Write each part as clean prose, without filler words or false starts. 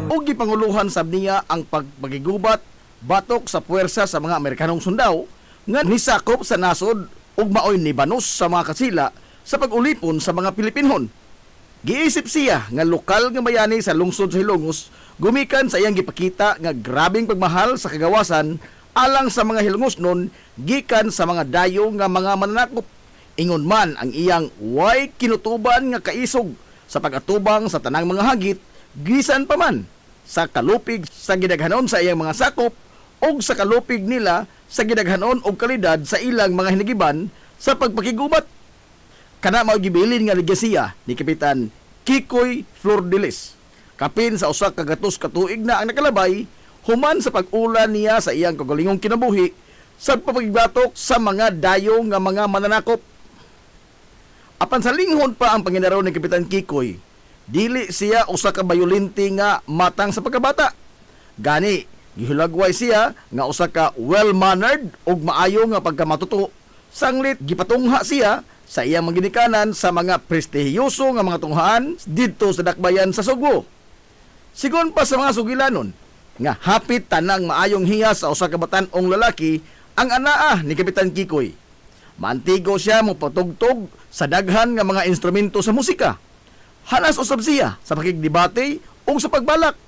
ug gipanguluhan sab niya ang pagpagigubat batok sa puwersa sa mga Amerikanong sundao nga nisakop sa nasod ug maoy nibanos sa mga kasila sa pag-ulipon sa mga Pilipinhon. Giisip siya nga lokal nga bayani sa lungsod sa Hilongos gumikan sa iyang gipakita nga grabing pagmahal sa kagawasan alang sa mga Hilongosnon gikan sa mga dayo nga mga mananakop. Ingon man ang iyang way kinutuban nga kaisog sa pag-atubang sa tanang mga hagit gisan pa man sa kalupig sa gidaghanon sa iyang mga sakop o sa kalupig nila sa gidaghanon o kalidad sa ilang mga hinigiban sa pagpakigubat. Kana mao gibilin nga legasiya ni Kapitan Kikoy Flordelis. Kapin sa usa ka gatos ka tuig na ang nakalabay human sa pag-ulan niya sa iyang kagalingong kinabuhi sa pagpagbatok sa mga dayo nga mga mananakop. Apan sa linghod pa ang panginaraw ni Kapitan Kikoy, dili siya usa ka bayolente nga matang sa pagkabata. Gani, gihulagway siya nga usa ka well-mannered ug maayo nga pagkamatuto. Sanglit gipatungha siya sa iyang maginikanan sa mga prestihiyoso nga mga tunghaan didto sa dakbayan sa Subo. Sigon pa sa mga sugilanon nga hapit tanang maayong hiyas sa usa ka batan-ong lalaki ang anaa ni Kapitan Kikoy. Mantigo siya mo patugtog sa daghan nga mga instrumento sa musika. Hanas usab siya sa pakigdebate o sa pagbalak.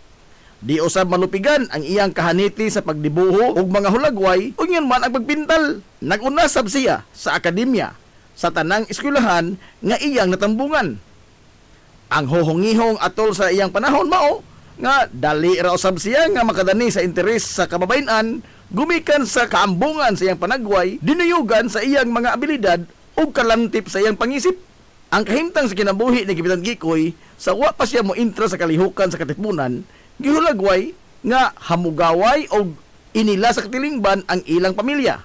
Di usab malupigan ang iyang kahaniti sa pagdibuho ug mga hulagway ug yun man ang pagpintal. Nagunasab siya sa akademya sa tanang eskwelahan nga iyang natambungan. Ang hohongihong atol sa iyang panahon mao nga dali ra usab siya nga makadani sa interes sa kababayen-an gumikan sa kaambungan sa iyang panagway, dinuyugan sa iyang mga abilidad o kalantip sa iyang pangisip. Ang kahimtang sa kinabuhi ni Kapitan Kikoy, sa wa pa siya mo intra sa kalihukan sa katipunan, gihulagway nga hamugaway o inila sa katilingban ang ilang pamilya.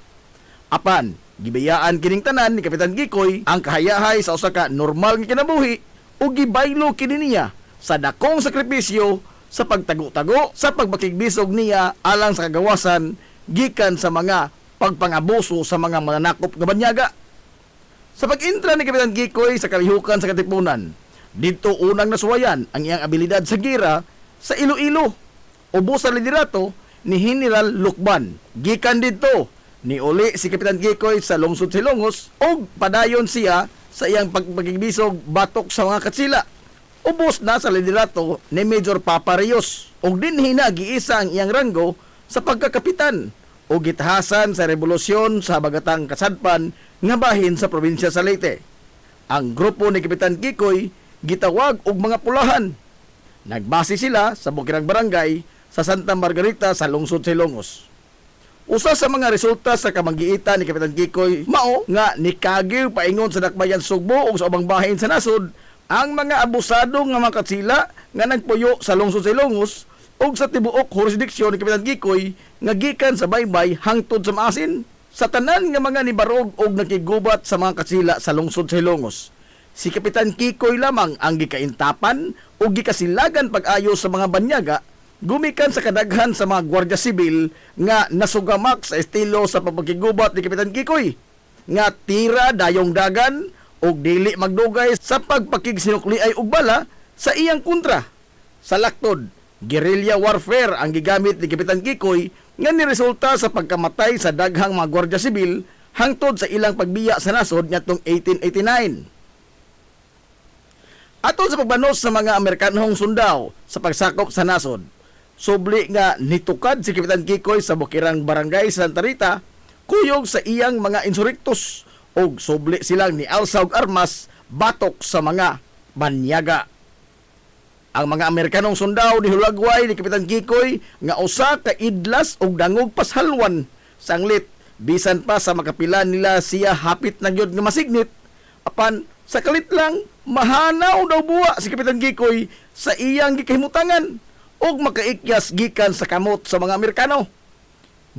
Apan, gibayaan kining tanan ni Kapitan Kikoy ang kahayahay sa usa ka normal nga kinabuhi o gibaylo kini niya sa dakong sakripisyo sa pagtago-tago sa pagbakigbisog niya alang sa kagawasan gikan sa mga pagpangabuso sa mga mananakop nga banyaga. Sa pag-intra ni Kapitan Kikoy sa kalihukan sa katipunan, dito unang nasuwayan ang iyang abilidad sa gira sa Iloilo. Ubos sa liderato ni General Lukban. Gikan dito ni uli si Kapitan Kikoy sa lungsod sa Hilongos o padayon siya sa iyang pagpakigbisog batok sa mga katsila. Ubos na sa liderato ni Major Papa Rios o dinhi na giisa ang iyang ranggo sa pagkakapitan o gitahasan sa revolusyon sa Bagatang Kasadpan nga bahin sa probinsya sa Leyte. Ang grupo ni Kapitan Kikoy gitawag og mga pulahan. Nagbase sila sa bukirang barangay sa Santa Margarita sa lungsod sa Hilongos. Usa sa mga resulta sa kamanggiitan ni Kapitan Kikoy mao nga nikagiw paingon sa dakbayan Sugbo o sa ubang bahin sa nasod ang mga abusado nga mga katsila nga nagpuyo sa lungsod sa Hilongos ug sa tibuok jurisdiksyon ni Kapitan Kikoy nga gikan sa baybay hangtod sa maasin sa tanan nga mga nibarog ug nakigubat sa mga katsila sa lungsod sa Hilongos. Si Kapitan Kikoy lamang ang gikaintapan ug gikasilagan pag-ayo sa mga banyaga gumikan sa kadaghan sa mga gwardiya sibil nga nasugamak sa estilo sa pagpakigubat ni Kapitan Kikoy nga tira dayong dagan ug dili magdugay sa pagpakigsinukliay og bala sa iyang kontra. Sa laktod, guerrilla warfare ang gigamit ni Kapitan Kikoy nga niresulta sa pagkamatay sa daghang mga gwardiya sibil hangtod sa ilang pagbiya sa nasod ngadtong 1889. Atol sa pagbanos sa mga Amerikanhong sundao sa pagsakop sa nasod, subli nga nitukad si Kapitan Kikoy sa bukirang barangay sa Santa Rita kuyog sa iyang mga insurrectos og subli silang ni alsa og armas batok sa mga banyaga. Ang mga Amerikanong sundao ni hulagway ni Kapitan Kikoy nga usa ka idlas og dangog pashalwan. Sanglit bisan pa sa makapilan nila siya hapit na gyud nga masignit. Apan sa kalit lang mahanaw daw buwa si Kapitan Kikoy sa iyang gikahimutangan og makaikyas gikan sa kamot sa mga Amerikano.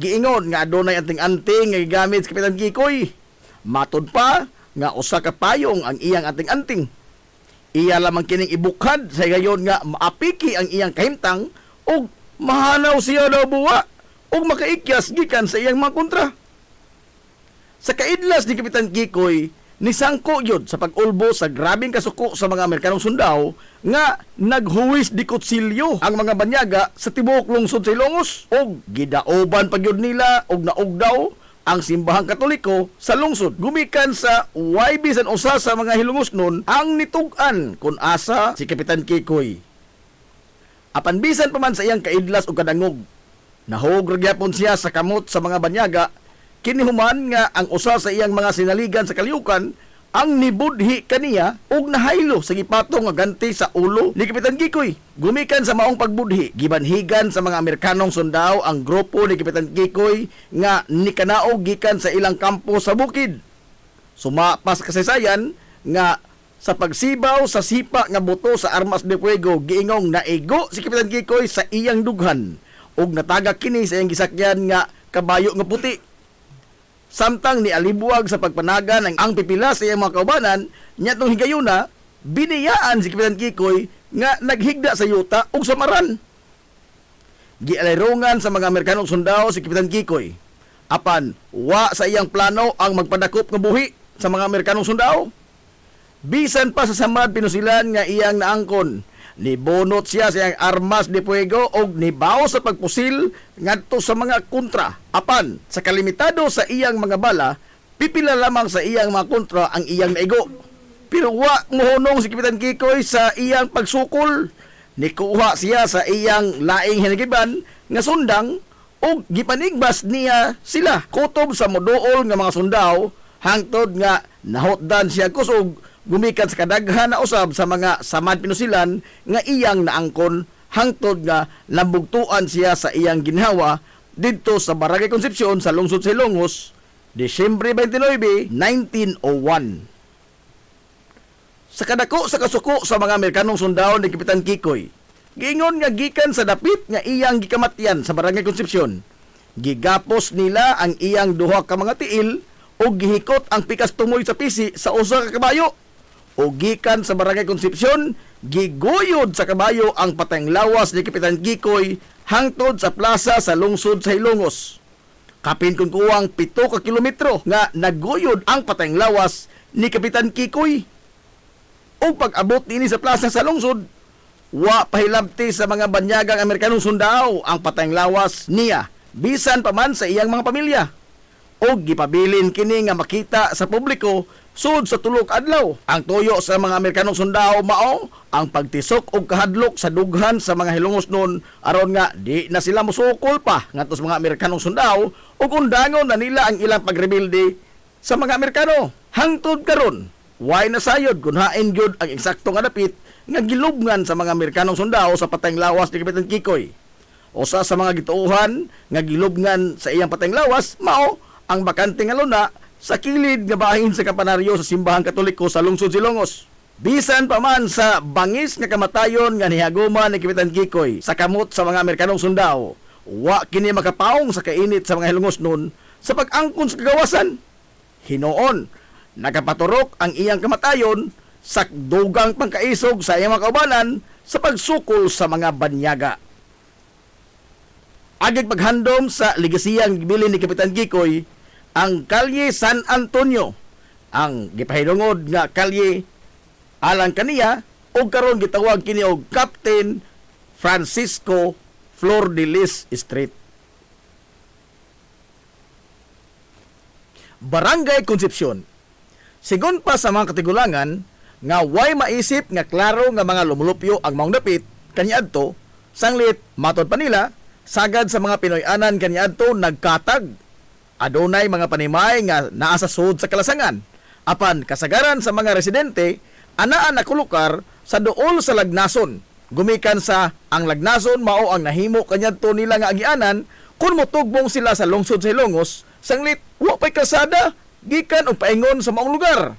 Giingon nga adunay anting-anting nga gigamit si Kapitan Kikoy. Matod pa nga usa ka payong ang iyang anting-anting. Iya lamang kining ibukhad sa gayon nga maapiki ang iyang kahimtang ug mahanaw siya daw buwa ug makaikyas gikan sa iyang mga kontra. Sa kaidlas ni Kapitan Kikoy nisangko yun sa pag-ulbo sa grabing kasuko sa mga Amerikanong sundao nga naghuwis di kutsilyo ang mga banyaga sa tibuok lungsod sa Ilongos og gidaoban pagyud nila og naugdaw ang simbahang Katoliko sa lungsod. Gumikan sa YB san usa sa mga Hilongos nun ang nitug-an kun asa si Kapitan Kikoy. Apan bisan pa man sa iyang kaidlas o kadangog, nahog ragyapon siya sa kamot sa mga banyaga, kinihuman nga ang usa sa iyang mga sinaligan sa kaliukan ang nibudhi kaniya og nahaylo sa gipatong nga ganti sa ulo ni Kapitan Kikoy. Gumikan sa maong pagbudhi, gibanhigan sa mga Amerikanong sundao ang grupo ni Kapitan Kikoy nga nikanaog gikan sa ilang kampo sa bukid. Sumapas kasaysayan nga sa pagsibaw sa sipa nga buto sa armas de fuego, giingong naigo si Kapitan Kikoy sa iyang dughan ug natagak kini sa iyang gisakyan nga kabayo nga puti. Samtang nialibuag sa pagpanagan ang pipila sa iyang mga kaubanan, nyatong higayuna, biniyaan si Kapitan Kikoy nga naghigda sa yuta ug samaran. Gialayrungan sa mga Amerikanong sundao si Kapitan Kikoy. Apan, wa sa iyang plano ang magpadakop nga buhi sa mga Amerikanong sundao. Bisan pa sa samad pinusilan nga iyang naangkon, nibunot siya sa iyang armas de fuego og nibaw sa pagpusil ngadto sa mga kontra. Apan sa kalimitado sa iyang mga bala, pipila lamang sa iyang mga kontra ang iyang naigo. Pero wa mohunong si Kapitan Kikoy sa iyang pagsukol. Nikuha siya sa iyang laing hinagiban nga sundang og gipanigbas niya sila kutob sa moduol nga mga sundao hangtod nga nahotdan siya kusog gumikan sa kadaghan na usab sa mga samad pinusilan nga iyang naangkon hangtod nga nabugtuan siya sa iyang ginhawa didto sa Barangay Concepcion sa lungsod sa Ilongos, Disyembre 29, 1901. Sa kadako sa kasuko sa mga Amerikanong sundao ni Kapitan Kikoy, giingon nga gikan sa dapit nga iyang gikamatyan sa Barangay Concepcion. Gigapos nila ang iyang duha ka mga tiil o gihikot ang pikas tumoy sa pisi sa usa ka kabayo. O gikan sa Barangay Concepcion, giguyod sa kabayo ang patayng lawas ni Kapitan Kikoy hangtod sa plaza sa lungsod sa Ilongos. Kapin kung kuwang 7 ka kilometro nga naguyod ang patayng lawas ni Kapitan Kikoy. O pag-abot nini sa plaza sa lungsod, wa pahilabti sa mga banyagang Amerikanong sundao ang patayng lawas niya, bisan pa man sa iyang mga pamilya. O gipabilin kini nga makita sa publiko sud sa tulok adlaw. Ang tuyo sa mga Amerikanong sundao mao ang pagtisok og kahadlok sa dughan sa mga Hilongos noon aron nga di na sila musukol pa ngadto sa mga Amerikanong sundao ug undangon na nila ang ilang pagrebelde sa mga Amerikano. Hangtod karon, way nasayod kun hain gyud ang eksakto nga dapit nga gilubngan sa mga Amerikanong sundao sa patayng lawas ni Kapitan Kikoy. Usa sa mga gituohan nga gilubngan sa iyang patayng lawas mao ang bakante nga luna sa kilid nga bahin sa kampanaryo sa simbahang Katoliko sa lungsod Ilongos. Bisan pa man sa bangis nga kamatayon nga nihaguman ni Kapitan Kikoy sa kamot sa mga Amerikanong sundao, wa kini makapaong sa kainit sa mga Hilongos noon sa pag-angkon sa kagawasan. Hinoon, nagapaturok ang iyang kamatayon sa dugang pangkaisog sa iyang mga kaubanan sa pagsukol sa mga banyaga. Agig paghandom sa legasiyang gibilin ni Kapitan Kikoy, ang Kalye San Antonio, ang gipahilungod nga kalye alang kaniya o karon gitawag kini og Captain Francisco Flor de Lis Street. Barangay Concepcion. Sigon pa sa mga katigulangan nga way maisip nga klaro nga mga lumulupyo ang maong dapit kaniadto, sanglit matod pa nila sagad sa mga Pinoy-anan kaniadto nagkatag. Adunay mga panimay nga naa sa sud sa kalasangan. Apan kasagaran sa mga residente anaan nakulukar sa duol sa Lagnason. Gumikan sa ang Lagnason mao ang nahimo kaniadto nila nga agianan kun motugbong sila sa lungsod sa Ilongos, sanglit wa pay kalsada gikan og paingon sa maong lugar.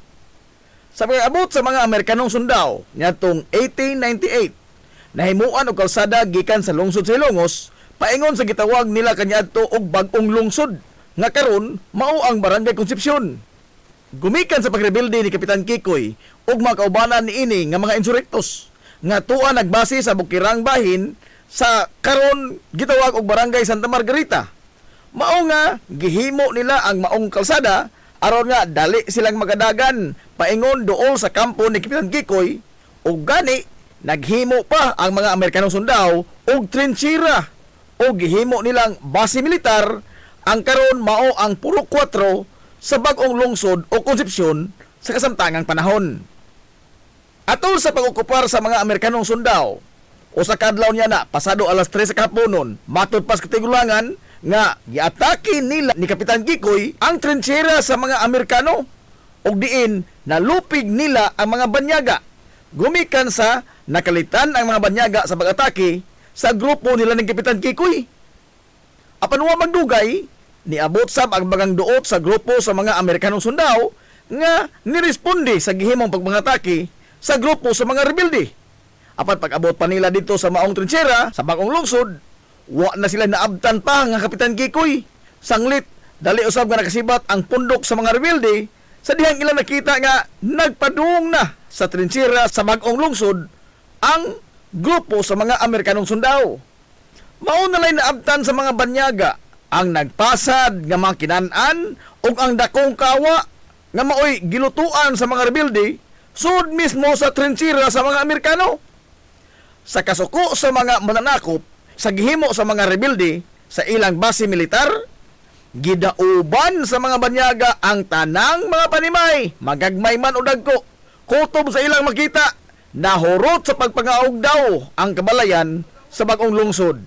Sa pag-abot sa mga Amerikanong sundao niadtong 1898, nahimuan og kalsada gikan sa lungsod sa Ilongos paingon sa gitawag nila kaniadto og bag-ong lungsod nga karon mao ang Barangay Concepcion. Gumikan sa pagrebelde ni Kapitan Kikoy ug mga kaubanan niini nga mga insurektos nga tuwa nagbase sa bukirang bahin sa karon gitawag og Barangay Santa Margarita. Mao nga gihimo nila ang maong kalsada aron nga dali silang magadagan paingon duol sa kampo ni Kapitan Kikoy ug gani naghimo pa ang mga Amerikanong sundao og trinchera o gihimo nilang base militar. Ang karon mao ang puro 4 sa bag-ong lungsod o konsepsyon sa kasamtangang panahon. Atol sa pag-okupar sa mga Amerikanong sundao, o sa kadlaw niya na pasado alas 3 sa kahaponon, matud pas katigulangan nga giatake nila ni Kapitan Kikoy ang trinchera sa mga Amerikano ug diin nalupig nila ang mga banyaga. Gumikan sa nakalitan ang mga banyaga sa pag-atake sa grupo nila ni Kapitan Kikoy. Apan wa magdugay, niabot sab ang bagang duot sa grupo sa mga Amerikanong sundao nga niresponde sa gihimong pagmangatake sa grupo sa mga rebelde. Apan pag-abot pa nila dito sa maong trinchera sa bagong lungsod, wa na sila naabtan pa nga Kapitan Kikoy. Sanglit, dali usab nga nakasibat ang pundok sa mga rebelde sa dihang ilang nakita nga nagpadung na sa trinchera sa bagong lungsod ang grupo sa mga Amerikanong sundao. Mao na lay naabtan sa mga banyaga ang nagpasad nga mga kinan-an ug ang dakong kawa nga maoy gilutuan sa mga rebelde sud mismo sa trinchera sa mga Amerikano. Sa kasuko sa mga mananakop sa gihimo sa mga rebelde sa ilang base militar, gidauban sa mga banyaga ang tanang mga panimay, magagmay man o dagko, kutob sa ilang makita, nahurot sa pagpangaog daw ang kabalayan sa bagong lungsod.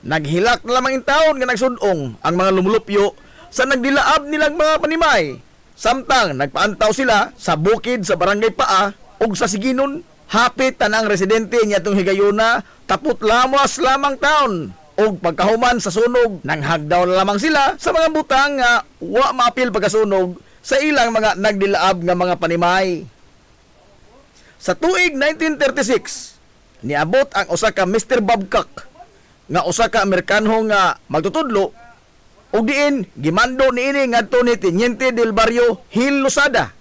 Naghilak na lamang in taon nga nagsudong ang mga lumulupyo sa nagdilaab nilang mga panimay. Samtang nagpaantaw sila sa bukid sa barangay Paa ug sa Siginon. Hapit tanang residente niya itong higayuna, tapot lamas lamang taon. O pagkahuman sa sunog, nanghagdaw na lamang sila sa mga butang nga wa maapil pagkasunog sa ilang mga nagdilaab nga mga panimay. Sa tuig 1936, niabot ang usa ka Mr. Babcock nga usa ka Amerikanho nga magtutudlo ug diin gimando niini ngadto ni Teniente del Barrio Gil Losada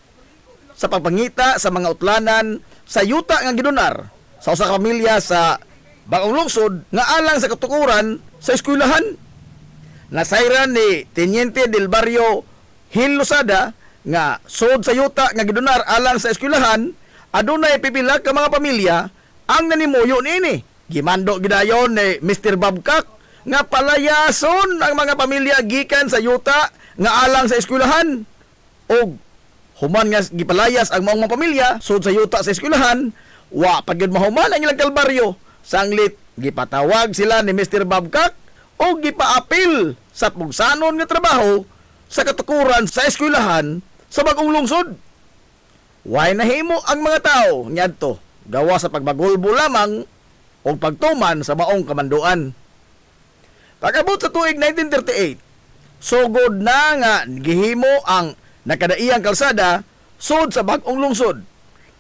sa pagpangita sa mga utlanan sa yuta nga gidonar sa usa ka pamilya sa bagong lungsod nga alang sa katukuran sa eskwelahan. Nasayran ni Teniente del Barrio Gil Losada nga sod sa yuta nga gidonar alang sa eskwelahan, adunay pipila ka mga pamilya ang nanimuyo niini. Gimando gidayon ni Mr. Babcock nga palayason ang mga pamilya gikan sa yuta nga alang sa eskwelahan. Og human nga gipalayas ang maong mga pamilya sud sa yuta sa eskwelahan, wa pagyud mahuman ang ilang kalbaryo. Sanglit gipatawag sila ni Mr. Babcock o gipaapil sa pugsanon nga trabaho sa katukuran sa eskwelahan sa bagong lungsod. Way nahimo ang mga tao ngadto gawa sa pagbagulbo lamang o pagtuman sa maong kamanduan. Pag-abot sa tuig 1938, sugod na nga gihimo ang nakadaiyang kalsada sud sa bagong lungsod.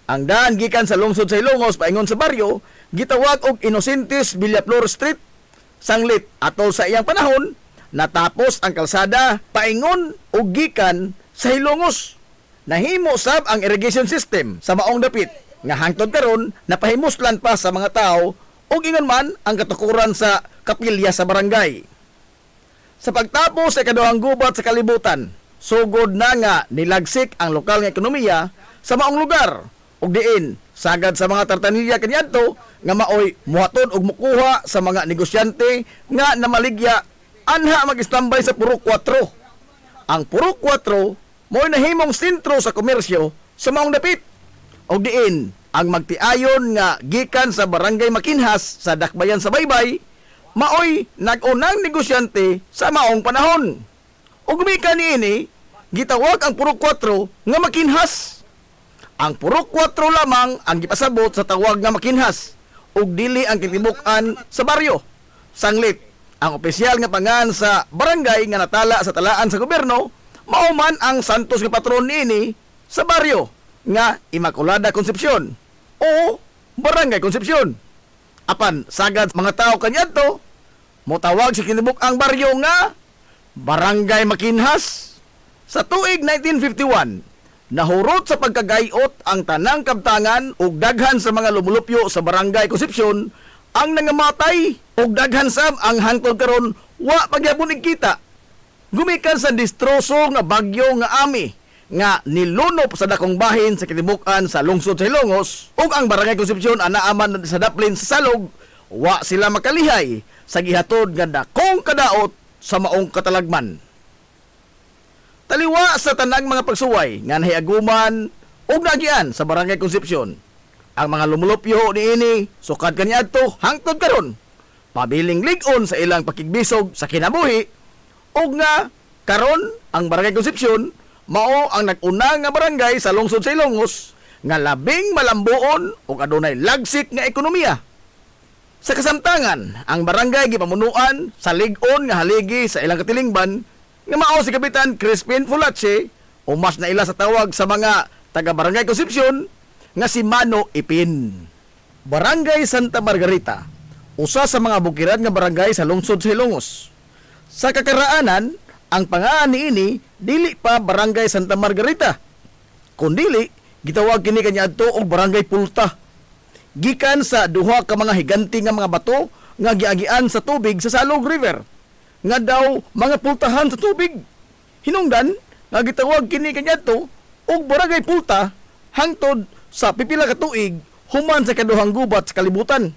Ang daan gikan sa lungsod sa Ilongos paingon sa baryo gitawag og Inocentes Villaflor Street. Sanglit atol sa iyang panahon natapos ang kalsada paingon og gikan sa Ilongos. Nahimo sab ang irrigation system sa maong dapit nga hangtod karon napahimuslan pa sa mga tao ug ingon man ang katukuran sa kapilya sa barangay. Sa pagtapos sa ikaduhang gubat sa kalibutan, sugod na nga nilagsik ang lokal nga ekonomiya sa maong lugar ug diin sagad sa mga tartanilya kaniadto nga maoy muhatod og mukuha sa mga negosyante nga namaligya anha mag-istambay sa puro 4. Ang puro 4 mo'y nahimong sentro sa komersyo sa maong dapit ug diin ang magtiayon nga gikan sa barangay Makinhas sa Dakbayan sa Baybay maoy nag-unang negosyante sa maong panahon. Ug gumikan niini gitawag ang puro 4 nga Makinhas. Ang puro 4 lamang ang gipasabot sa tawag nga Makinhas ug dili ang kitibuk-an sa baryo. Sanglit ang opisyal nga pangan sa barangay nga natala sa talaan sa gobyerno mao man ang santos nga patron niini sa baryo nga Immaculada Concepcion o Barangay Concepcion. Apan sagad mga tao kaniadto motawag sa kinibuk-ang baryo nga Barangay Makinhas. Sa tuig 1951, nahurot sa pagkagayot ang tanang kabtangan ug daghan sa mga lumulupyo sa Barangay Concepcion ang nangamatay ug daghan sab ang hangtod karon wa pagyapon igkita. gumikan sa distroso nga bagyo nga Ami nga nilunop sa dakong bahin sa kitibukan sa lungsod sa Ilongos ug ang Barangay Concepcion anaaman sa daplin sa Salog, wa sila makalihay sa gihatod nga dakong kadaot sa maong katalagman. Taliwa sa tanang mga pagsuway nga nahiaguman ug nagian sa Barangay Concepcion, ang mga lumulupyo niini sukad kaniadto hangtod karon pabiling lig-on sa ilang pakigbisog sa kinabuhi ug nga karon ang Barangay Concepcion mao ang nag-una nga barangay sa lungsod sa Ilongos nga labing malambuon ug adunay lagsik nga ekonomiya. Sa kasamtangan, ang barangay gipamunuan sa lig-on nga haligi sa ilang katilingban nga mao si Kapitan Crispin Fulache o mas na ila sa tawag sa mga taga Barangay Concepcion nga si Mano Ipin. Barangay Santa Margarita, usa sa mga bukiran nga barangay sa lungsod sa Ilongos. Sa kakaraanan, ang pangaan niini dili pa Barangay Santa Margarita, kundili gitawag kini kaniadto og Barangay Pulta. Gikan sa duha ka mga higanti nga mga bato nga giagian sa tubig sa Salog River, nga daw mga pultahan sa tubig. Hinungdan nga gitawag kini kaniadto og Barangay Pulta hangtod sa pipila ka tuig human sa kaduhang gubat sa kalibutan.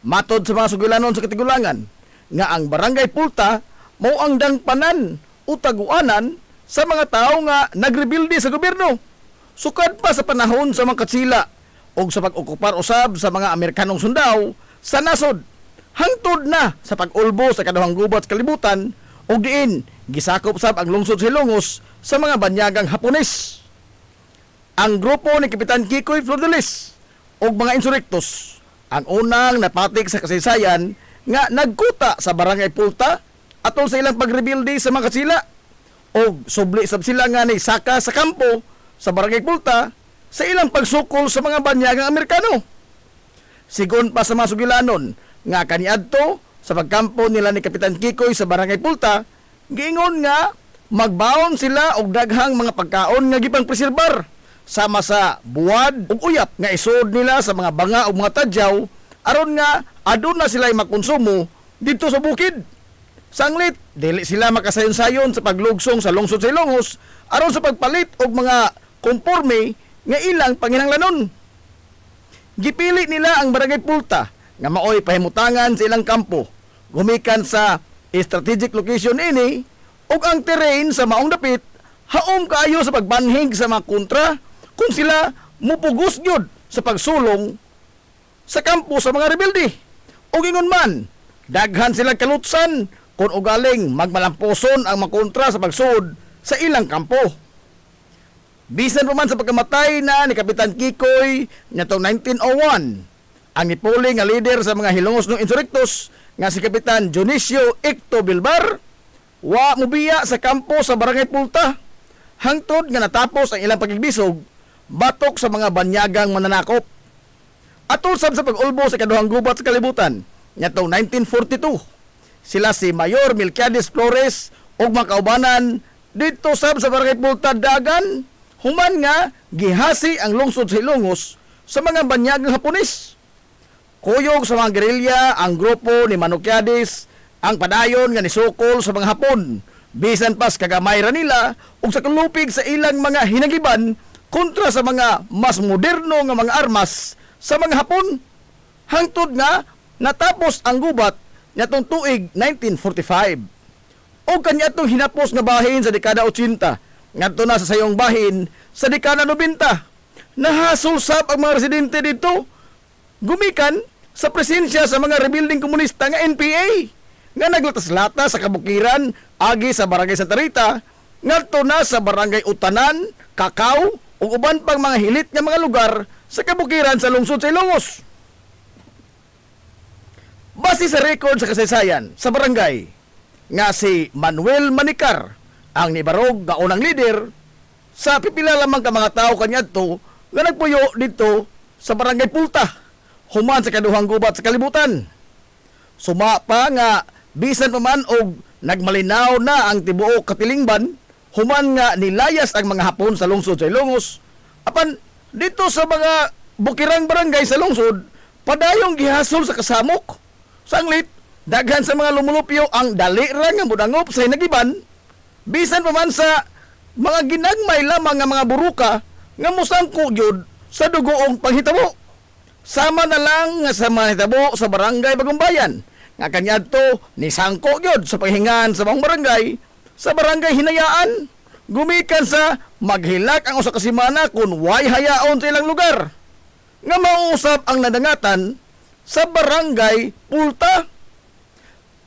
Matod sa mga sugulanon sa katigulangan nga ang Barangay Pulta mao ang dangpanan o taguanan sa mga tao nga nagrebilde sa gobyerno sukad pa sa panahon sa mga katsila o sa pag-okupar usab sa mga Amerikanong sundao sa nasod hangtod na sa pag-ulbo sa kaduhang gubat sa kalibutan o diin gisakop sab ang lungsod sa Ilongos sa mga banyagang Hapones. Ang grupo ni Kapitan Kikoy Flordelis o mga insurektos ang unang napatik sa kasaysayan nga nagkuta sa Barangay Pulta atol sa ilang pagrebilde sa mga katsila o subli sab sila nga ni saka sa kampo sa Barangay Pulta sa ilang pagsukol sa mga banyagang Amerikano. Sigon pa sa mga sugilanon nga kaniadto sa pagkampo nila ni Kapitan Kikoy sa Barangay Pulta, giingon nga magbaon sila og daghang mga pagkaon nga gipang preserbar sama sa buwad ug uyap nga isod nila sa mga banga ug mga tadyaw aron nga aduna sila makonsumo dito sa bukid. Sanglit, dili sila makasayon-sayon sa paglugsong sa lungsod sa Ilongos aron sa pagpalit og mga konporme nga ilang panginahanglanon. Gipili nila ang Barangay Pulta nga maoy pahimutangan sa ilang kampo, gumikan sa strategic location ini ug ang terrain sa maong dapit haom kaayo sa pagbanhig sa mga kontra kung sila mupugos gyud sa pagsulong sa kampo sa mga rebelde. Ug ingon man, daghan sila kalutsan kung ugaling magmalamposon ang makontra sa pagsud sa ilang kampo. Bisan pa man sa pagkamatay na ni Kapitan Kikoy nitong 1901, ang nipuli nga leader sa mga Hilongos ng insurektos nga si Kapitan Dionisio Icto Bilbar, wa mubiya sa kampo sa Barangay Pulta hangtod nga natapos ang ilang pagigbisog batok sa mga banyagang mananakop. Atol sab sa pag-ulbo sa kaduhang gubat sa kalibutan nitong 1942, sila si Mayor Melquiades Flores ug mga kaubanan dito sab sa Barangay Pulta dagan human nga gihasi ang lungsod sa Ilongos sa mga banyagang Hapones. Kuyog sa mga gerilya ang grupo ni Melquiades ang padayon nga nisukol sa mga Hapon bisan pas kagamay ra nila ug sa kalupig sa ilang mga hinagiban kontra sa mga mas moderno nga mga armas sa mga Hapon hangtod nga natapos ang gubat nitong tuig 1945. O kaniadtong hinapos nga bahin sa dekada 80 ngadto na sa sayong bahin sa dekada 90. Nahasol sab ang mga residente dito gumikan sa presensya sa mga rebuilding komunista nga NPA nga naglatas-lata sa kabukiran agi sa Barangay Santa Rita ngadto na sa Barangay Utanan, Kakao ug uban pang mga hilit nga mga lugar sa kabukiran sa lungsod sa Ilongos. Base sa record sa kasaysayan sa barangay nga si Manuel Manicar ang nibarog nga unang leader sa pipila lamang ka mga tao kaniadto nga nagpuyo dito sa Barangay Pulta human sa kaduhang gubat sa kalibutan. Suma pa nga bisan pa man og nagmalinaw na ang tibuok katilingban human nga nilayas ang mga Hapon sa lungsod sa Ilongos apan dito sa mga bukirang barangay sa lungsod padayong gihasol sa kasamok. Sanglit, daghan sa mga lumulupyo ang dali ra nga mudangop sa hinagiban Bisan pa man sa mga ginagmay lamang nga mga buruka nga musangko gyud sa dugoong panghitabo. Sama na lang nga sa manghitabo sa barangay Bagong Bayan nga kanyadto ni sangko gyud sa paghingan sa mga barangay sa barangay Hinayaan gumikan sa maghilak ang usa ka semana kun way hayaon sa ilang lugar nga mauusab ang nadangatan sa barangay Pulta.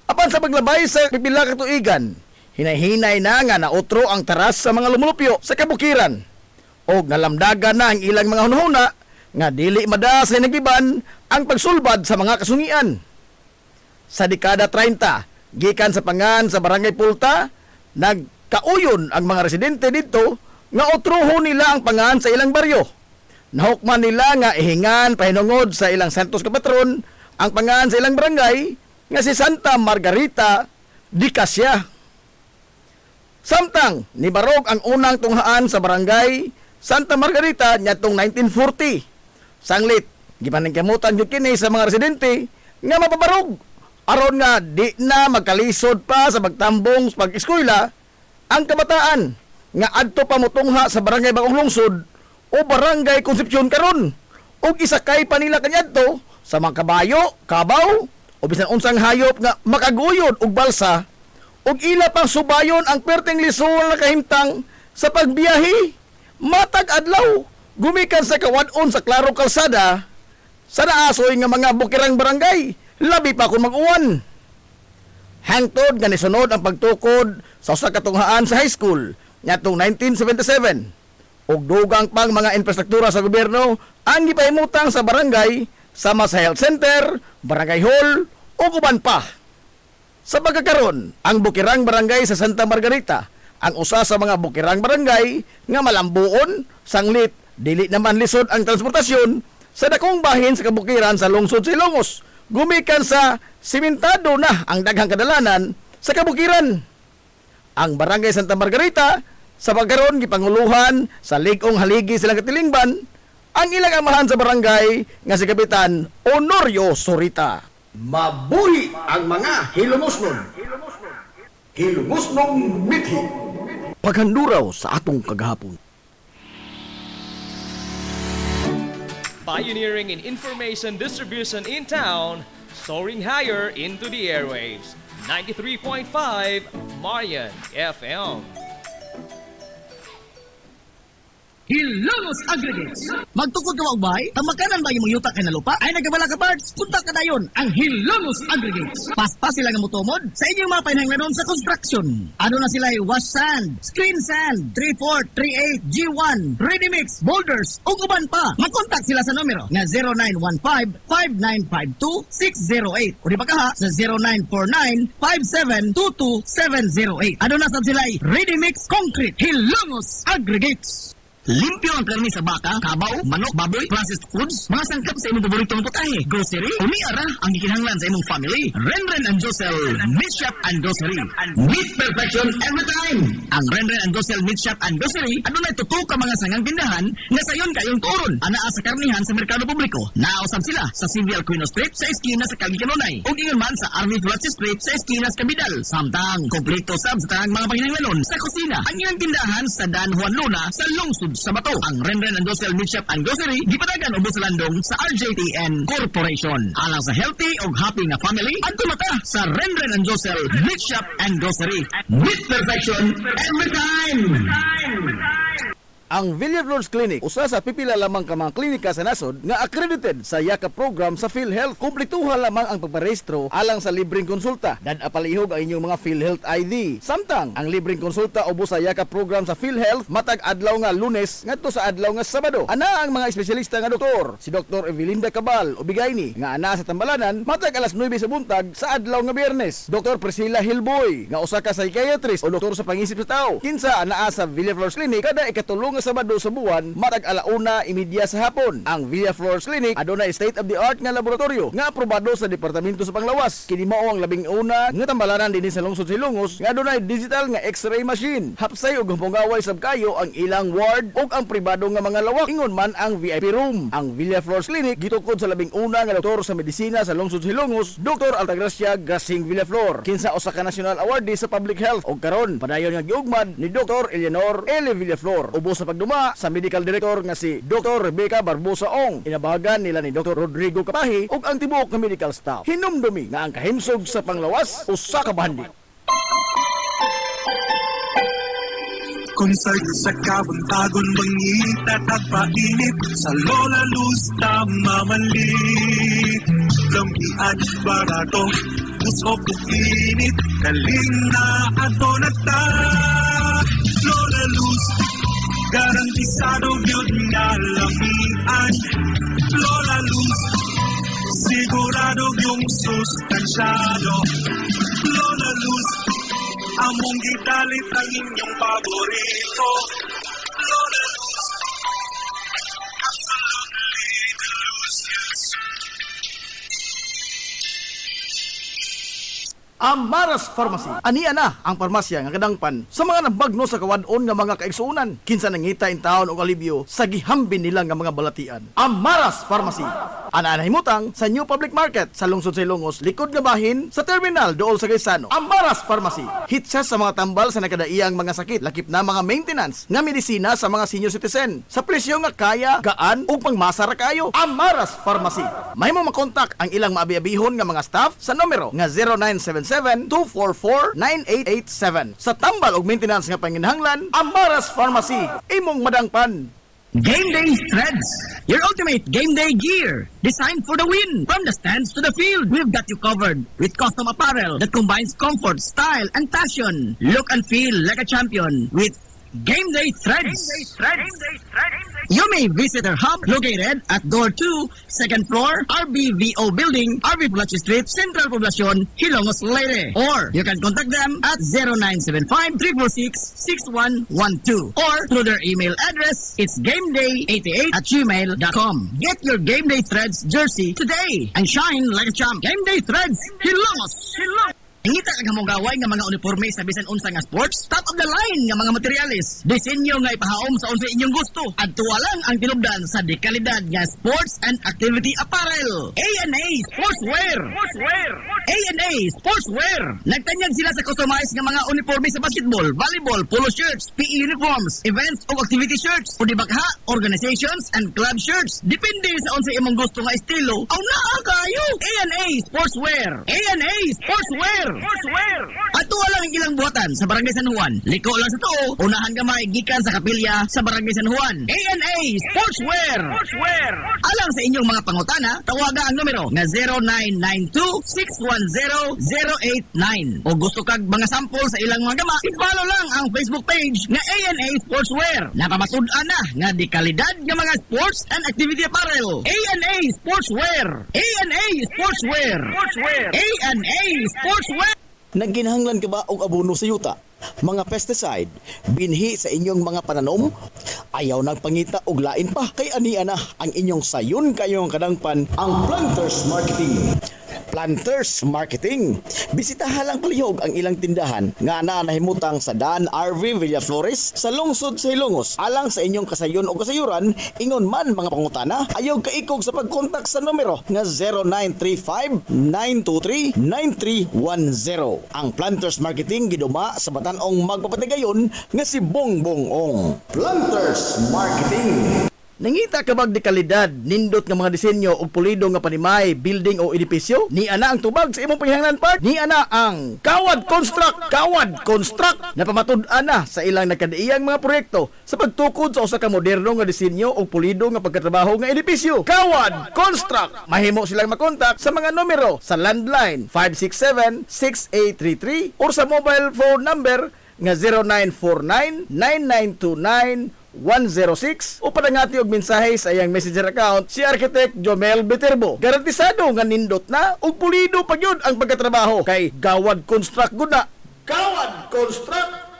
Apan sa paglabay sa pipila ka tuigan, hinay-hinay na nga nautro ang taras sa mga lumulupyo sa kabukiran o nalamdagan na ang ilang mga hunhuna nga dili mada sa nagiban ang pagsulbad sa mga kasungian. Sa dekada 30, gikan sa pangan sa barangay Pulta, nagkauyon ang mga residente dito nga utrohon nila ang pangan sa ilang baryo. Nahukman nila nga ihingan pahinungod sa ilang santos kapatron ang pangan sa ilang barangay nga si Santa Margarita di Cassia. Samtang nibarog ang unang tunghaan sa barangay Santa Margarita nyatong 1940. Sanglit, gipaningkamutan yun kini sa mga residente nga mapabarog aron nga di na magkalisod pa sa magtambong sa pag-eskwela ang kabataan nga adto pa motungha sa barangay Bagong Lungsod o barangay Concepcion karon ug isakay pa nila kanyadto sa mga kabayo, kabaw o bisan unsang hayop nga makaguyod og balsa ug ila pang subayon ang perteng lisod na kahimtang sa pagbiyahe matag adlaw gumikan sa kawan-on sa Claro Kalsada sa naasoy nga mga bukirang barangay labi pa kung mag-uwan. Hangtod nga nisunod ang pagtukod sa usa ka tunghaan sa high school nyatong 1977 ug dugang pang mga infrastruktura sa gobyerno ang gipahimutang sa barangay sama sa health center, barangay hall ug uban pa. Sa pagkakaron, ang bukirang barangay sa Santa Margarita ang usa sa mga bukirang barangay nga malambuon, sanglit, dili naman lisod ang transportasyon sa dakong bahin sa kabukiran sa lungsod sa Ilongos. Gumikan sa simentado na ang daghang kadalanan sa kabukiran. Ang barangay Santa Margarita sa pagkaroon gipanguluhan sa Ligong Haligi silang Katilingban ang ilang amahan sa barangay nga si Kapitan Honorio Sorita. Mabuhi ang mga hilumosnon. Hilumosnong mithi. Paghanduraw sa atong kagahapon. Pioneering in information distribution in town, soaring higher into the airwaves. 93.5 Marian FM. Hilongos Aggregates. Magtukod ka magbay? Tamakanan ba yung yuta kay na lupa? Ay nagabala ka parts? Punta ka dayon ang Hilongos Aggregates. Paspas sila nga motomod sa inyong mga panahinglanon sa construction. Ano na sila wash sand, screen sand, 3-4, 3-8, G1, ready mix, boulders, ug uban pa. Mag-contact sila sa numero nga 0915-5952-608 o di ba ka ha sa 0949-5722-708. Ano na sab sila ready mix concrete Hilongos Aggregates. Limpyo ang karni sa baka, kabaw, manok, baboy, processed foods, mga sangkap sa imong paboritong putahe, grocery, umiara ang gikinahanglan sa imong family. Renren and Josel Meat Shop and Grocery. Meat perfection every time. Ang Renren and Josel Meat Shop and Grocery, ano na tutok ka mga sangang tindahan na sayon kayong turon. Anaa sa karnihan sa merkado publiko. Naosab sila sa Civil Quino Street sa eskina sa Kagikanonay. O ingon man sa Army Flats Street sa eskina sa Kabidal. Samtang, kompleto sab sa tanang mga panginahanglanon sa kusina. Ang ilang tindahan sa Dan Juan Luna sa Lungsod sa Bato. Ang Renren and Josel Meat Shop and Grocery gipadagan ubos sa landong sa RJTN Corporation. Alang sa healthy o happy na family, adto na ta sa Renren and Josel Meat Shop and Grocery. Meat perfection every time. Ang Villaflores Clinic, usa sa pipila lamang ka mga klinika sa nasod nga accredited sa YACA program sa PhilHealth. Kumpletuha lamang ang pagparehistro alang sa libreng konsulta. Palihog ang inyong mga PhilHealth ID. Samtang ang libreng konsulta ubos sa YACA program sa PhilHealth matag adlaw nga Lunes ngadto sa adlaw nga Sabado. Ana ang mga espesyalista nga doktor, si Dr. Evelinda Cabal Ubigayni nga ana sa Tambalanan matag alas 9 sa buntag sa adlaw nga Biyernes. Dr. Priscilla Hilboy nga usa ka psychiatrist o doktor sa pangisip sa tao. Kinsa anaa sa Villaflores Clinic kada ikatulong nga ka Sabado sa buwan matag 1:30 sa hapon. Ang Villaflores Clinic adunay state-of-the-art nga laboratorio nga aprobado sa Departamento sa Panglawas. Kini mao ang labing una nga tambalanan dinhi sa lungsod Silongos nga adunay digital nga X-ray machine. Hapsay ug humpungaway sab kayo ang ilang ward ug ang pribado nga mga lawak. Ingon man ang VIP room. Ang Villaflores Clinic gitukod sa labing una nga doktor sa medisina sa lungsod Silongos, Dr. Altagracia Grasing Villaflor. Kinsa usa ka national awardee sa public health ug karon padayon nga giugmad ni Dr. Eleanor L. Villaflor. Ubos sa pagduma sa medical director nga si Dr. Rebecca Barbosa Ong. Inabahagan nila ni Dr. Rodrigo Kapahi ug ang tibuok nga medical staff. Hinumdumi nga ang kahimsog sa Panglawas usa ka bandi. Konsay sa kabuntagon mangita tagpainit sa Lola Luz tamamanlit lambian barato usok init kaling na ato na ta Lola Luz garantisado yun nga lamian Lola Luz sigurado yung sustansyado Lola Luz among gidalit ang inyong paborito Lola Luz absolutely delicious. Amaras Pharmacy. Ania na ang parmasya nga kadangpan sa mga nabagno sa kawadon nga mga kaigsuunan. Kinsa nangita in taon og alibyo sa gihambin nila nga mga balatian. Amaras Pharmacy. Ana himutang sa New Public Market sa lungsod sa Ilongos, likod nga bahin sa terminal dool sa Gaisano. Amaras Pharmacy. Hit siya sa mga tambal sa nakadaiyang mga sakit, lakip na mga maintenance nga medisina sa mga senior citizen. Sa presyo nga kaya, gaan ug pangmasara kayo. Amaras Pharmacy. Mahimo makontak ang ilang maabi-abihon nga mga staff sa numero nga 0977-244-9887. Sa tambal ug maintenance nga panginahanglan, Amaras Pharmacy. Imong madangpan. Game Day Threads, your ultimate game day gear, designed for the win. From the stands to the field, we've got you covered with custom apparel that combines comfort, style, and passion. Look and feel like a champion with Game Day Threads. You may visit our hub located at Door 2, second floor, RBVO Building, RV Pulachi Street, Central Poblacion, Hilongos, Leyte. Or you can contact them at 0975-346-6112 or through their email address, it's gameday88@gmail.com. Get your Game Day Threads jersey today and shine like a champ. Game Day Threads, Hilongos. Ingita ang hamugaway nga mga uniforme sa bisan unsa nga sports, top of the line nga mga materyales. Disenyo nga ipahaom sa unsa inyong gusto. Adtuwa lang ang tinubdan sa dekalidad nga sports and activity apparel. A&A Sportswear. A&A Sportswear. Nagtanyag sila sa customized nga mga uniforme sa basketball, volleyball, polo shirts, PE uniforms, events o activity shirts, o di bakha, organizations and club shirts. Depende sa unsa imong gusto nga estilo. Aw naa kayo. A&A Sportswear. A&A Sportswear. Ato lang ang ilang buhatan sa Barangay San Juan. Liko lang sa to. Unahan gamay gikan sa kapilya sa Barangay San Juan. A&A Sportswear. Alang sa inyong mga pangutana, tawaga ang numero nga 0992-610-089. O gusto kag mga sample sa ilang mga gama, i-follow lang ang Facebook page nga A&A Sportswear. Napamatud-an na nga di kalidad nga mga sports and activity apparel. A&A Sportswear. A&A Sportswear. A&A Sportswear. Nagginahanglan ka ba og abono sa yuta? Mga pesticide, binhi sa inyong mga pananom? Ayaw nagpangita og lain pa, kay ania na ang inyong sayon kayong kadangpan ang Planters Marketing. Planters Marketing. Bisitahan lang palihog ang ilang tindahan nga nahimutang sa Dan RV Villaflores sa lungsod sa Hilongos. Alang sa inyong kasayon o kasayuran, ingon man mga pangutana, ayaw kaikog sa pagkontak sa numero nga 0935-923-9310. Ang Planters Marketing giduma sa Batanong magpapatigayon nga si Bongbong Ong. Planters Marketing. Nangita ka bag di kalidad, nindot nga mga disenyo o pulido nga panimay, building o edipisyo? Ni ana ang tubag sa imong panginahanglan part? Ni ana ang Kawad Construct! Kawad Construct! Napamatud-an na sa ilang nakadaiyang mga proyekto sa pagtukod sa usa ka moderno nga disenyo o pulido nga pagkatrabaho nga edipisyo. Kawad Construct! Mahimo silang makontak sa mga numero sa landline 567-6833 or sa mobile phone number nga 0949-9929 106 o padangati og mensahe sa iyang messenger account si Architect Jomel Viterbo. Garantisado nga nindot na ug pulido pagyud ang pagkatrabaho kay Gawad Construct gud na. Gawad Construct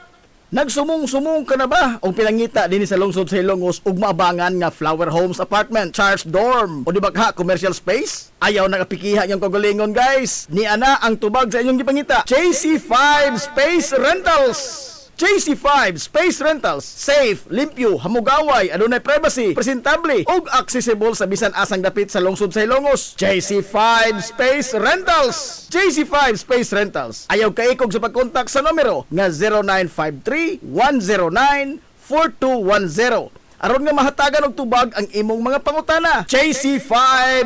Nagsumong-sumong ka na ba o pinangita din sa lungsod sa Ilongos ug maabangan nga Flower Homes Apartment, Charles Dorm o di ba ka commercial space? Ayaw nagapikiha niyang kagalingon guys. Ni ana ang tubag sa inyong gipangita. JC5 Space Rentals. JC5 Space Rentals. Safe, limpyo, hamugaway, adunay privacy, presentable, ug accessible sa bisan asang dapit sa lungsod sa Ilongos. JC5 Space Rentals. JC5 Space Rentals. Ayaw kaikog sa pagkontak sa numero nga 0953-109-4210. Aron nga mahatagan og tubag ang imong mga pangutana. JC5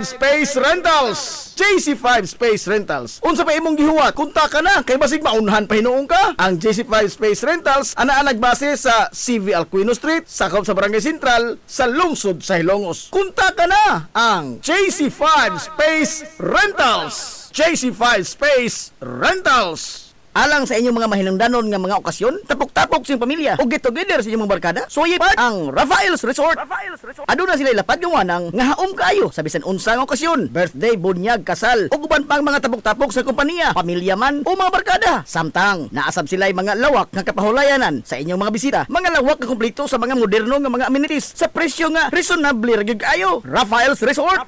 Space Rentals. JC5 Space Rentals. Unsa pa imong gihuwat? Kunta ka na kay basig maunhan pa hinuong ka. Ang JC5 Space Rentals ana nagbase sa CV Alquino Street, sakop sa Barangay Sentral sa lungsod sa Ilongos. Kunta ka na ang JC5 Space Rentals. JC5 Space Rentals. Alang sa inyong mga mahinungdanon nga mga okasyon, tapok-tapok sa inyong pamilya o get together sa inyong mga barkada, suyip ang Rafael's Resort. Aduna sila lapad yung wanang nga haom kayo sa bisan unsang okasyon, birthday, bunyag, kasal, o guban pang mga tapok-tapok sa kompanya, pamilya man o mga barkada. Samtang naasab sila mga lawak nga kapahulayanan sa inyong mga bisita, mga lawak nga kumpleto sa mga moderno nga mga amenities sa presyo nga reasonable ra gyud kayo. Rafael's Resort.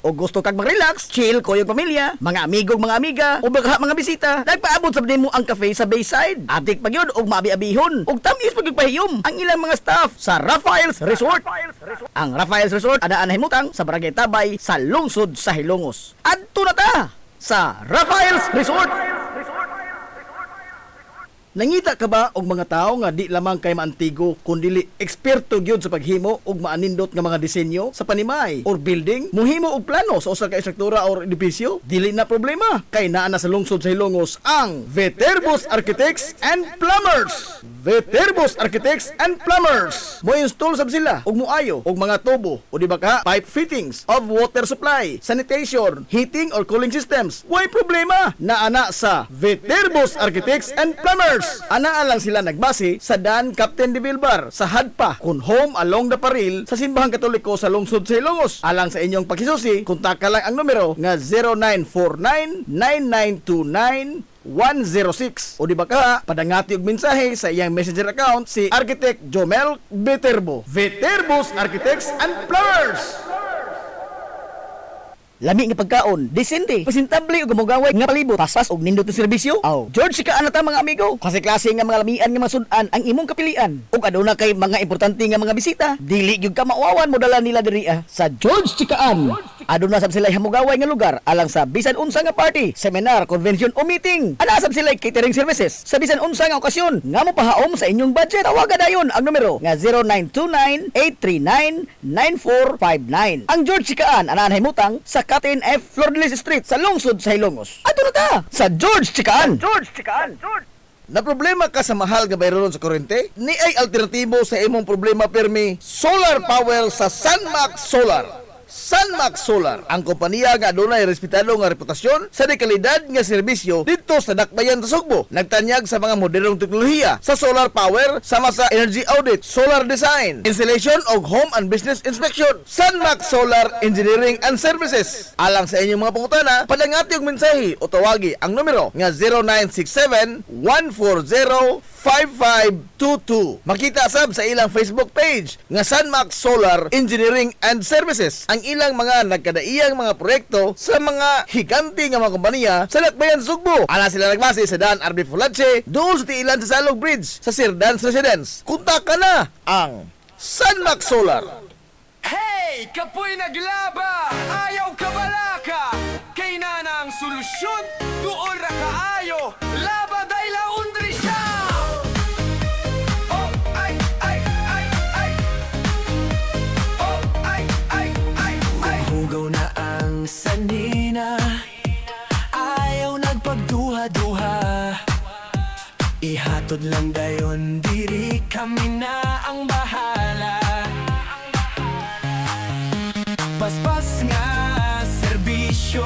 O gusto kag mag-relax, chill ko yung pamilya, mga amigong mga amiga o baka mga bisita, nagpaabot sa mo ang cafe sa Bayside. Atik pa yun og maabi-abihon ug tamis pagpahiyom ang ilang mga staff sa Rafael's Resort. Ang Rafael's Resort ana himutang sa Barangay Tabay sa lungsod sa Ilongos. Adto na ta sa Rafael's Resort. Nangita ka ba og mga tao nga di lamang kay maantigo kundi eksperto gyud sa paghimo og maanindot nga mga disenyo sa panimay or building, muhimo og plano sa usa ka estruktura or edifisyo? Dili na problema kay naa na sa lungsod sa Ilongos ang Viterbos Architects and Plumbers. Viterbos Architects and Plumbers. Mo install sab sila og moayo og mga tubo o di ba ka pipe fittings of water supply, sanitation, heating or cooling systems. Way problema naa na sa Viterbos Architects and Plumbers. Ana lang sila nagbase sa Dan Captain de Bilbar sa Hadpa kun home along the Paril sa Simbahang Katoliko sa lungsod sa Ilongos. Alang sa inyong pakisusi, kontak ka lang ang numero nga 0949-9929-106 o di ba ka padangati og mensahe sa iyang messenger account si Architect Jomel Viterbo. Viterbos Architects and Plumbers. Lami nga pagkaon, disente, presentable ug gamugaway nga palibot, paspas og nindot nga serbisyo. Aw, George ka anata mga amigo. Klase-klase nga mga lamian nga masud-an ang imong kapilian. Ug aduna kay mga importante nga mga bisita, dili gyud ka mauawan mo dala nila diri sa George Chikaan. Aduna sab sila hamugaway nga lugar alang sa bisan unsa nga party, seminar, convention o meeting. Ana sab sila catering services sa bisan unsa nga okasyon nga mopahaom sa inyong budget. Tawagan dayon ang numero nga 0929-839-9459. Ang George Chikaan ana himutang sa Katin F. Flordelis Street sa lungsod sa Ilongos. Ato na ta sa George Chikaan. Na problema ka sa mahal nga bayron sa kuryente? Ni ay alternatibo sa imong problema permi solar power sa Sunmax Solar. Sunmax Solar, ang kompanya nga adunay respetado nga reputasyon sa dekalidad nga serbisyo dito sa Dakbayan sa Sugbo. Nagtanyag sa mga modernong teknolohiya sa solar power sama sa energy audit, solar design, installation og home and business inspection. Sunmax Solar Engineering and Services. Alang sa inyong mga pangutana, padangati og mensahe o tawagi ang numero nga 0967-140-5522. Makita sab sa ilang Facebook page nga Sunmax Solar Engineering and Services ang ilang mga nagkadaiyang mga proyekto sa mga higanti nga mga kompanya sa Dakbayan Sugbo. Ala sila nagbase sa Dan RB Fulache doon sa tiilan sa Salog Bridge sa Sir Dan's Residence. Kunta ka na ang Sunmax Solar. Hey! Kapoy naglaba! Ayaw ka balaka! Kay na ang solusyon, tuol ra kaayo! Laba day laundry siya! Oh, ay, ay, ay, ay! Oh, ay, ay, ay, ay! Hugaw na ang sanina, ayaw nagpagduha-duha. Ihatod lang dayon, diri kami na ang bahala. Paspas nga serbisyo,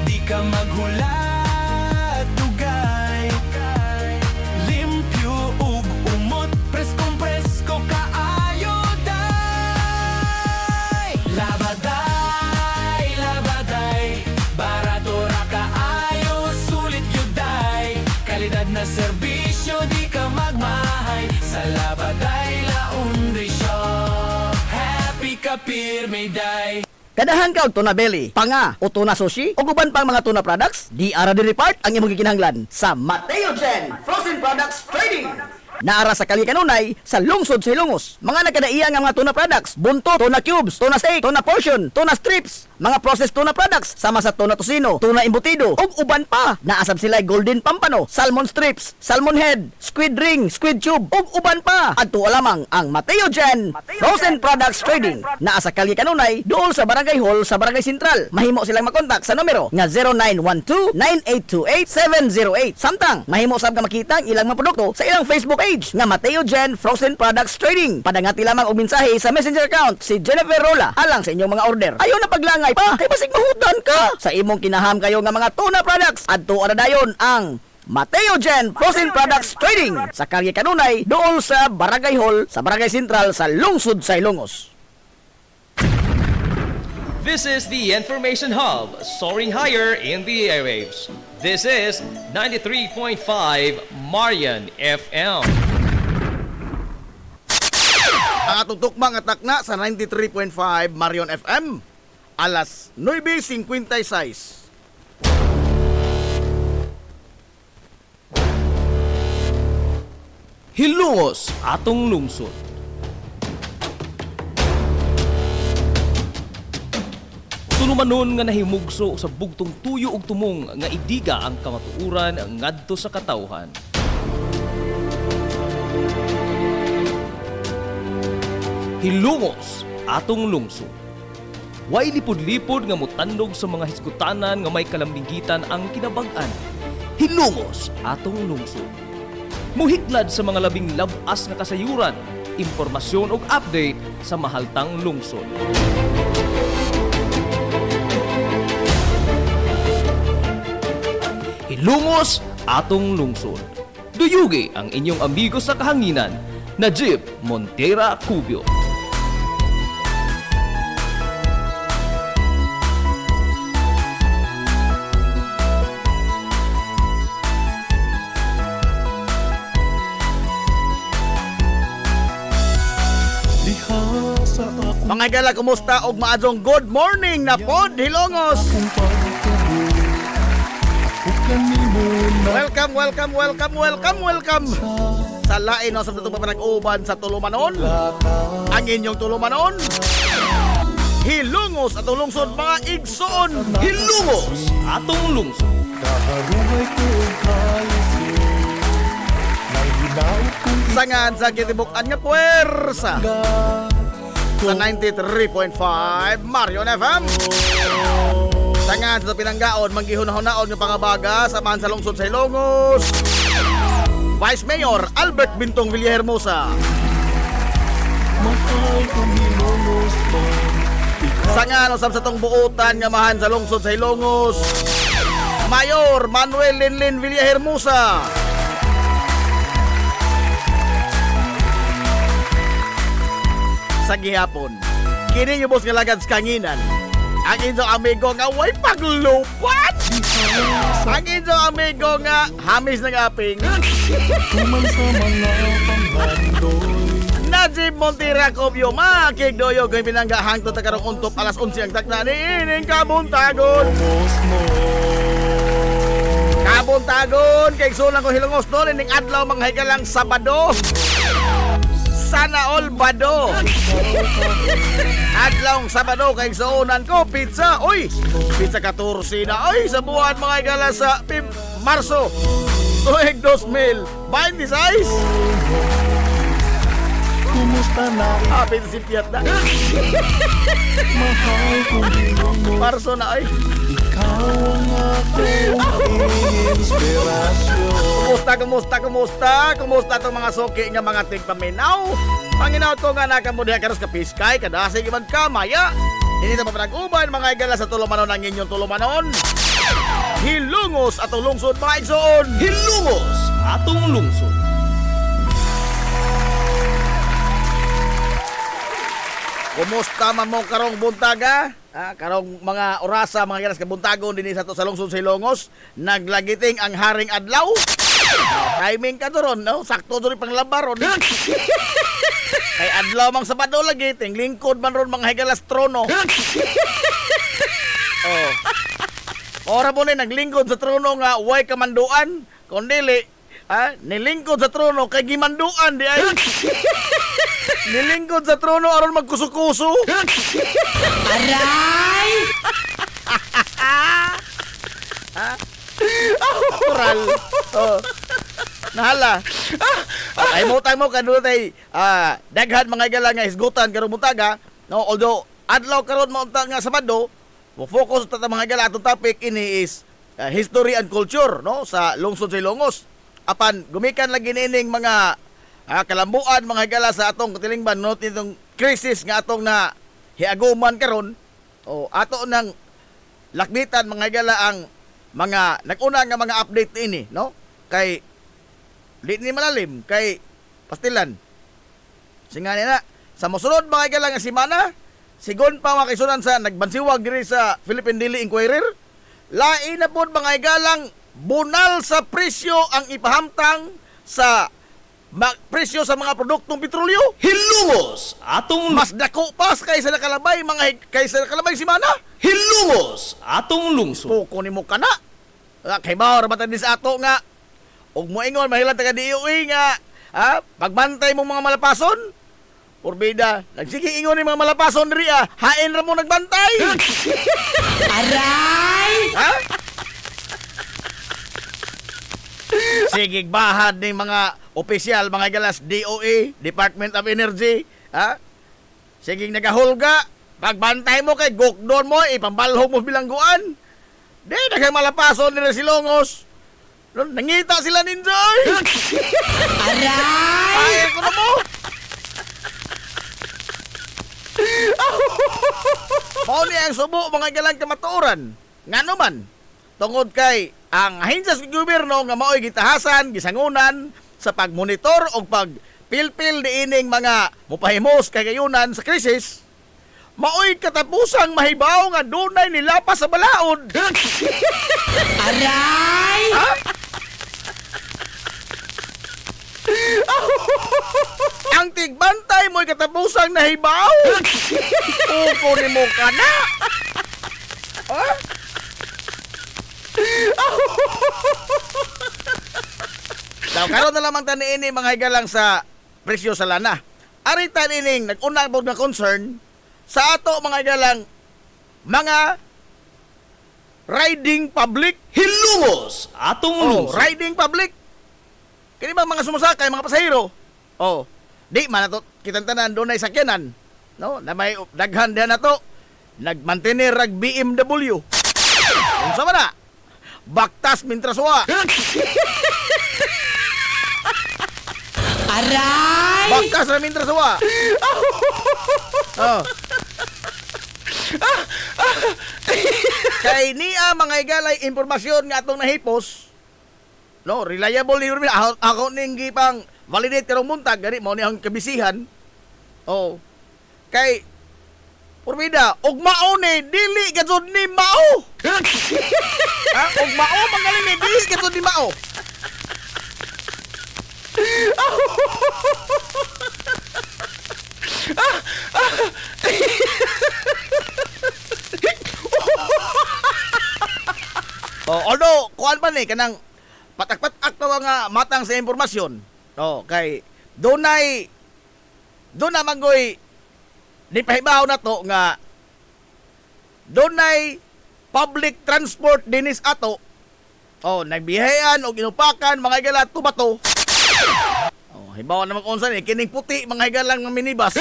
di ka maghulat dugay. Limpyo ug umot, preskong-presko kaayo day. Labaday, labaday, barato ra kaayo, sulit yun day. Kalidad na serbisyo, di ka magmahal. pirmi day. Kadahan ka og tuna belly, panga o tuna sushi o guban pang mga tuna products, di ara diri part ang imong gikinahanglan sa Mateo Gen Frozen Products Trading. Naara sa Kalikanunay sa lungsod sa Ilongos. Mga nagkadaiya nga mga tuna products, bunto, tuna cubes, tuna steak, tuna portion, tuna strips, mga processed tuna products sama sa tuna tocino, tuna embutido ug uban pa. Naasab sila golden pampano, salmon strips, salmon head, squid ring, squid tube ug uban pa. Adto lamang ang Mateo Gen Frozen Products Trading. Naa sa Kalikanunay, duol sa Barangay Hall sa Barangay Sentral. Mahimo silang makontak sa numero nga 0912-9828-708. Samtang mahimo sab ka makita ang ilang mga produkto sa ilang Facebook page nga Mateo Gen Frozen Products Trading. Padangati lamang og mensahe sa messenger account si Jennifer Rola alang sa inyong mga order. Ayaw na paglangay pa, kay basig mahudan ka sa imong kinaham kayo nga mga tuna products. Adto ara dayon ang Mateo Gen Frozen Products Trading sa Kalye Kanunay, dool sa Barangay Hall sa Barangay Sentral sa lungsod sa Ilongos. This is the Information Hub, soaring higher in the airwaves. This is 93.5 Marian FM. Ang atong tukmang atakna sa 93.5 Marion FM, alas 9:56. Hilongos atong lungsod. Tunumanon nga nahimugso sa bugtong tuyo ug tumong nga idiga ang kamatuuran ngadto sa katawhan. Hilongos atong lungsod. Way lipod-lipod nga mutandog sa mga hiskutanan nga may kalambigitan ang kinabag-an. Hilongos atong lungsod. Muhiklad sa mga labing labas nga kasayuran, impormasyon ug update sa mahaltang lungsod. Hilongos atong lungsod. Duyugi ang inyong amigo sa kahanginan, Najib Montera Cubio. Diha sa akong Mga gala, kumusta og maadtong good morning na pod Hilongos. pagtubo, ako kanimo na Welcome, welcome, welcome, welcome, welcome. Sa lain no sa tutong panag-uban sa Tulumanon. Ang inyong Tulumanon. Hilongos at lungsod mga igsoon. Hilongos atong lungsod. kaharuhay ko ang kalisyo. Nang ginaot kong Sangan sa kitibukan nga puwersa sa 93.5 Marion FM. Sangan sa pinanggaon manggihunahon-naon nga pangabaga samahan sa lungsod sa Hilongos. Vice Mayor Albert Bintong Villahermosa. mahal kong Hilongos mo. Sangan usab sa tong buotan nga mahan sa lungsod sa Hilongos. Mayor Manuel Linlin Villahermosa. Sa gihapon, kini yung boss nga lagad sa kanginan. Ang inyong amigo nga way paglupat. Ang inyong amigo nga hamis ng aping. Tuman sa mga panghandoy. Najib Montera Cubio, makigdoyo kay pinangga hangtod ta karong untop alas 11 ang takna ni ining kabuntagon. Hilongos mo. Kabuntagon kay sulang ko Hilongos doon ining adlaw manghikalang Sabado. Sana all bado. Adlawng Sabado kay suunan ko pizza. Uy, pizza 14 na. Uy, sa buwan mga higala sa Marso. Tuig 2026. Kumusta na? Happy si Piat na. Mahal kong Hilongos. Marso na ay. Ikaw ang akong inspirasyon. Kumusta itong mga suki nga mga tigpaminaw? Panginaw ko nga nakamudiha karos ka piskay, kadasig iban ka, maya. Hindi na papanag-uban, mga igala sa Tulumanon ang inyong Tulumanon. Hilongos at lungsod mga igsoon. Hilongos atong lungsod. Kumusta man mo karong buntaga? Karong mga orasa, mga galas kabuntagon din sa to sa lungsod sa Hilongos. Naglagiting ang haring adlaw. Timing ka to ron, no? Sakto to rin panglabar ron. Kay adlaw mang Sabado lagi, ting lingkod man ron mga higalas trono. Oh. Ora mo ni naglingkod sa trono nga way kamanduan, kundili nilingkod sa trono kay gimanduan di ay. Nilingkod sa trono aron magkuso-kuso. Aray! Natural. Oh. Nahala. Ay mo kadto tay daghan mga higala nga isgutan karon buntaga. No, although adlaw karon mo nga Sabado, mo focus ta mga higala atong topic ini is history and culture no sa lungsod sa Ilongos. Apan gumikan lagi nining mga kalambuan mga higala sa atong katilingban no itong crisis nga atong na hiaguman karon o ato nang lakbitan mga higala ang mga nag-una nga mga update ini no kay di ni malalim kay pastilan singa na sa mosunod mga higala nga semana sigon pa makisunan sa nagbansiwag diri sa Philippine Daily Inquirer lain na pod mga higalang bunal sa presyo ang ipahamtang sa presyo sa mga produktong petrolyo. Hilungos atong Mas dako pa kaysa nakalabay kaysa nakalabay semana. hilungos atong lungsod. Poko nimo kana. Kay mao ra batad sa ato nga ug moingon mahila taga DOE nga pagbantay mong mga malapason. Porbida, nagsige ingon ni mga malapason diri hain ra mo nagbantay. Aray! Ha? Sige bahad ng mga opisyal mga galas DOE, Department of Energy, sige nagahulga, pagbantay mo kay gukdon mo, ipambalhog mo bilangguan. Di daghang malapason nila Silongos. Nangita sila ninjoy. Aray! Ay, ko na mo. Mao ni ang subo mga galang kamatuoran. Ngano man tungod kay ang ahensya sa gobyerno nga mao'y gitahasan, gisangunan sa pagmonitor o pagpilpil diining mga mupahimos kagayunan sa krisis, mao'y katapusang mahibaw nga dunay nilapas sa balaod. Aray! Ha? Ang tigbantay mo'y katapusang nahibaw. Upo ni mo ka na. Ha? Daw karon na lamang tani ini mga higalang sa presyo sa lana. Ari tanining nag-unang pod nga concern sa ato mga higalang mga riding public. Hilungos atong lungsod. Riding public. Kini ba mga sumasakay mga pasahero? Di man nato kitantanan doon ay sakyanan. No, na may daghan diha nato. Nagmantener rag BMW. Unsa man na? Baktas mintraswa. Aray! Baktas ra mintraswa. Oh. Kay niya mga igalay impormasyon nga atong nahipos. No, reliable ni ako ning gipang validate karong muntag gani mao ni ang kabisihan. Oh. Kay Porbida, og mao ni dili gadzud ni mao. Og mao mangaling ni dili gadzud ni mao. Although kuan pa ni kanang patak-patak tawa nga matang sa impormasyon. Kay dunay mangoy di pahibaw na to nga dunay public transport dinis ato. Nagbiyahean o ginupakan mga higala tubato. Hibaw naman kung saan kining puti mga higalang ng minibus.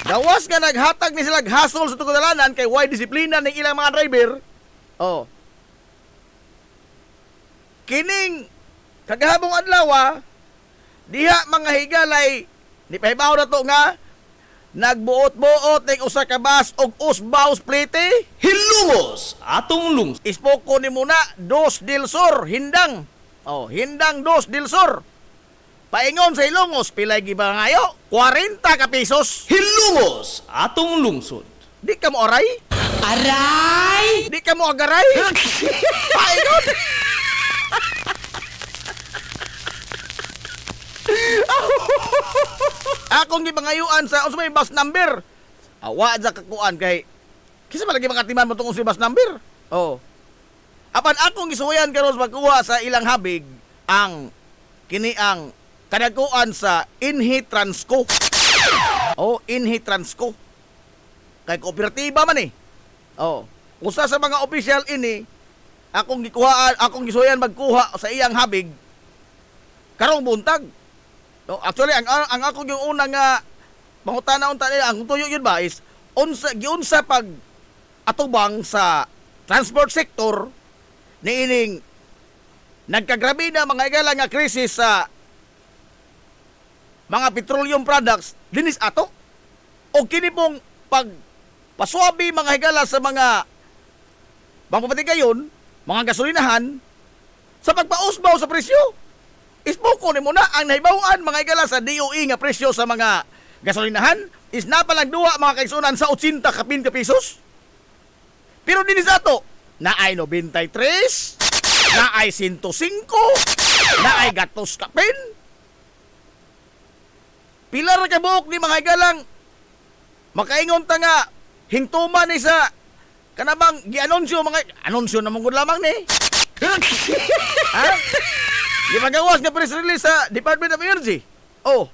Gawas nga naghatag ni sila hasol sa tukudalanan kay why disiplina ng ilang mga driver. Kining kagahabong adlaw diha mga higalay ni pahibaw na to nga nagbuot-buot ng usa ka bus og usbaw splite. Hilungos atong lungsod. Ispoko ni muna Dos del Sur hindang. Hindang Dos del Sur. Paingon sa Ilongos pilay giba ngayo 40 ka pesos. Hilungos atong lungsod. Di ka mo aray? Aray! Di ka mo agaray? Paingon. Akong gipangayuan sa unsa may bus number. Awa dya kakuan kay kisa malagi makatiman mo tong unsay bus number. Oh. Apan akong gisuwayan karon sa pagkuha sa ilang habig ang kini ang kadakuan sa Inhi Transco. Oh, Inhi Transco. Kay kooperatiba man eh. Oh. Usa sa mga opisyal ini akong gisuwayan magkuha sa iyang habig karong buntag. No, actually ang ako yung una nga mangutana-unta nila ang tuyo yun ba is giunsa pag atubang sa transport sector niining nagkagrabe na mga igala nga krisis sa mga petroleum products dinis ato o kini pong pagpaswabi mga higala sa mga pagpapatigayon, mga gasolinahan sa pagpausbaw sa presyo. Isbuko ni mo na ang nahibawan mga igala sa DOE nga presyo sa mga gasolinahan is napalang duwa mga kaisunan sa 80 kapin ka pesos. Pero dinis ato na ay 93, na ay 105, na ay gatos kapin. Pilar ka buok ni mga igalang makaingon ta nga hingtuman ni sa kanabang gi-anunsyo mga anunsyo na mong lamang ni. Ha? Di magawas nga press release sa Department of Energy. Oh,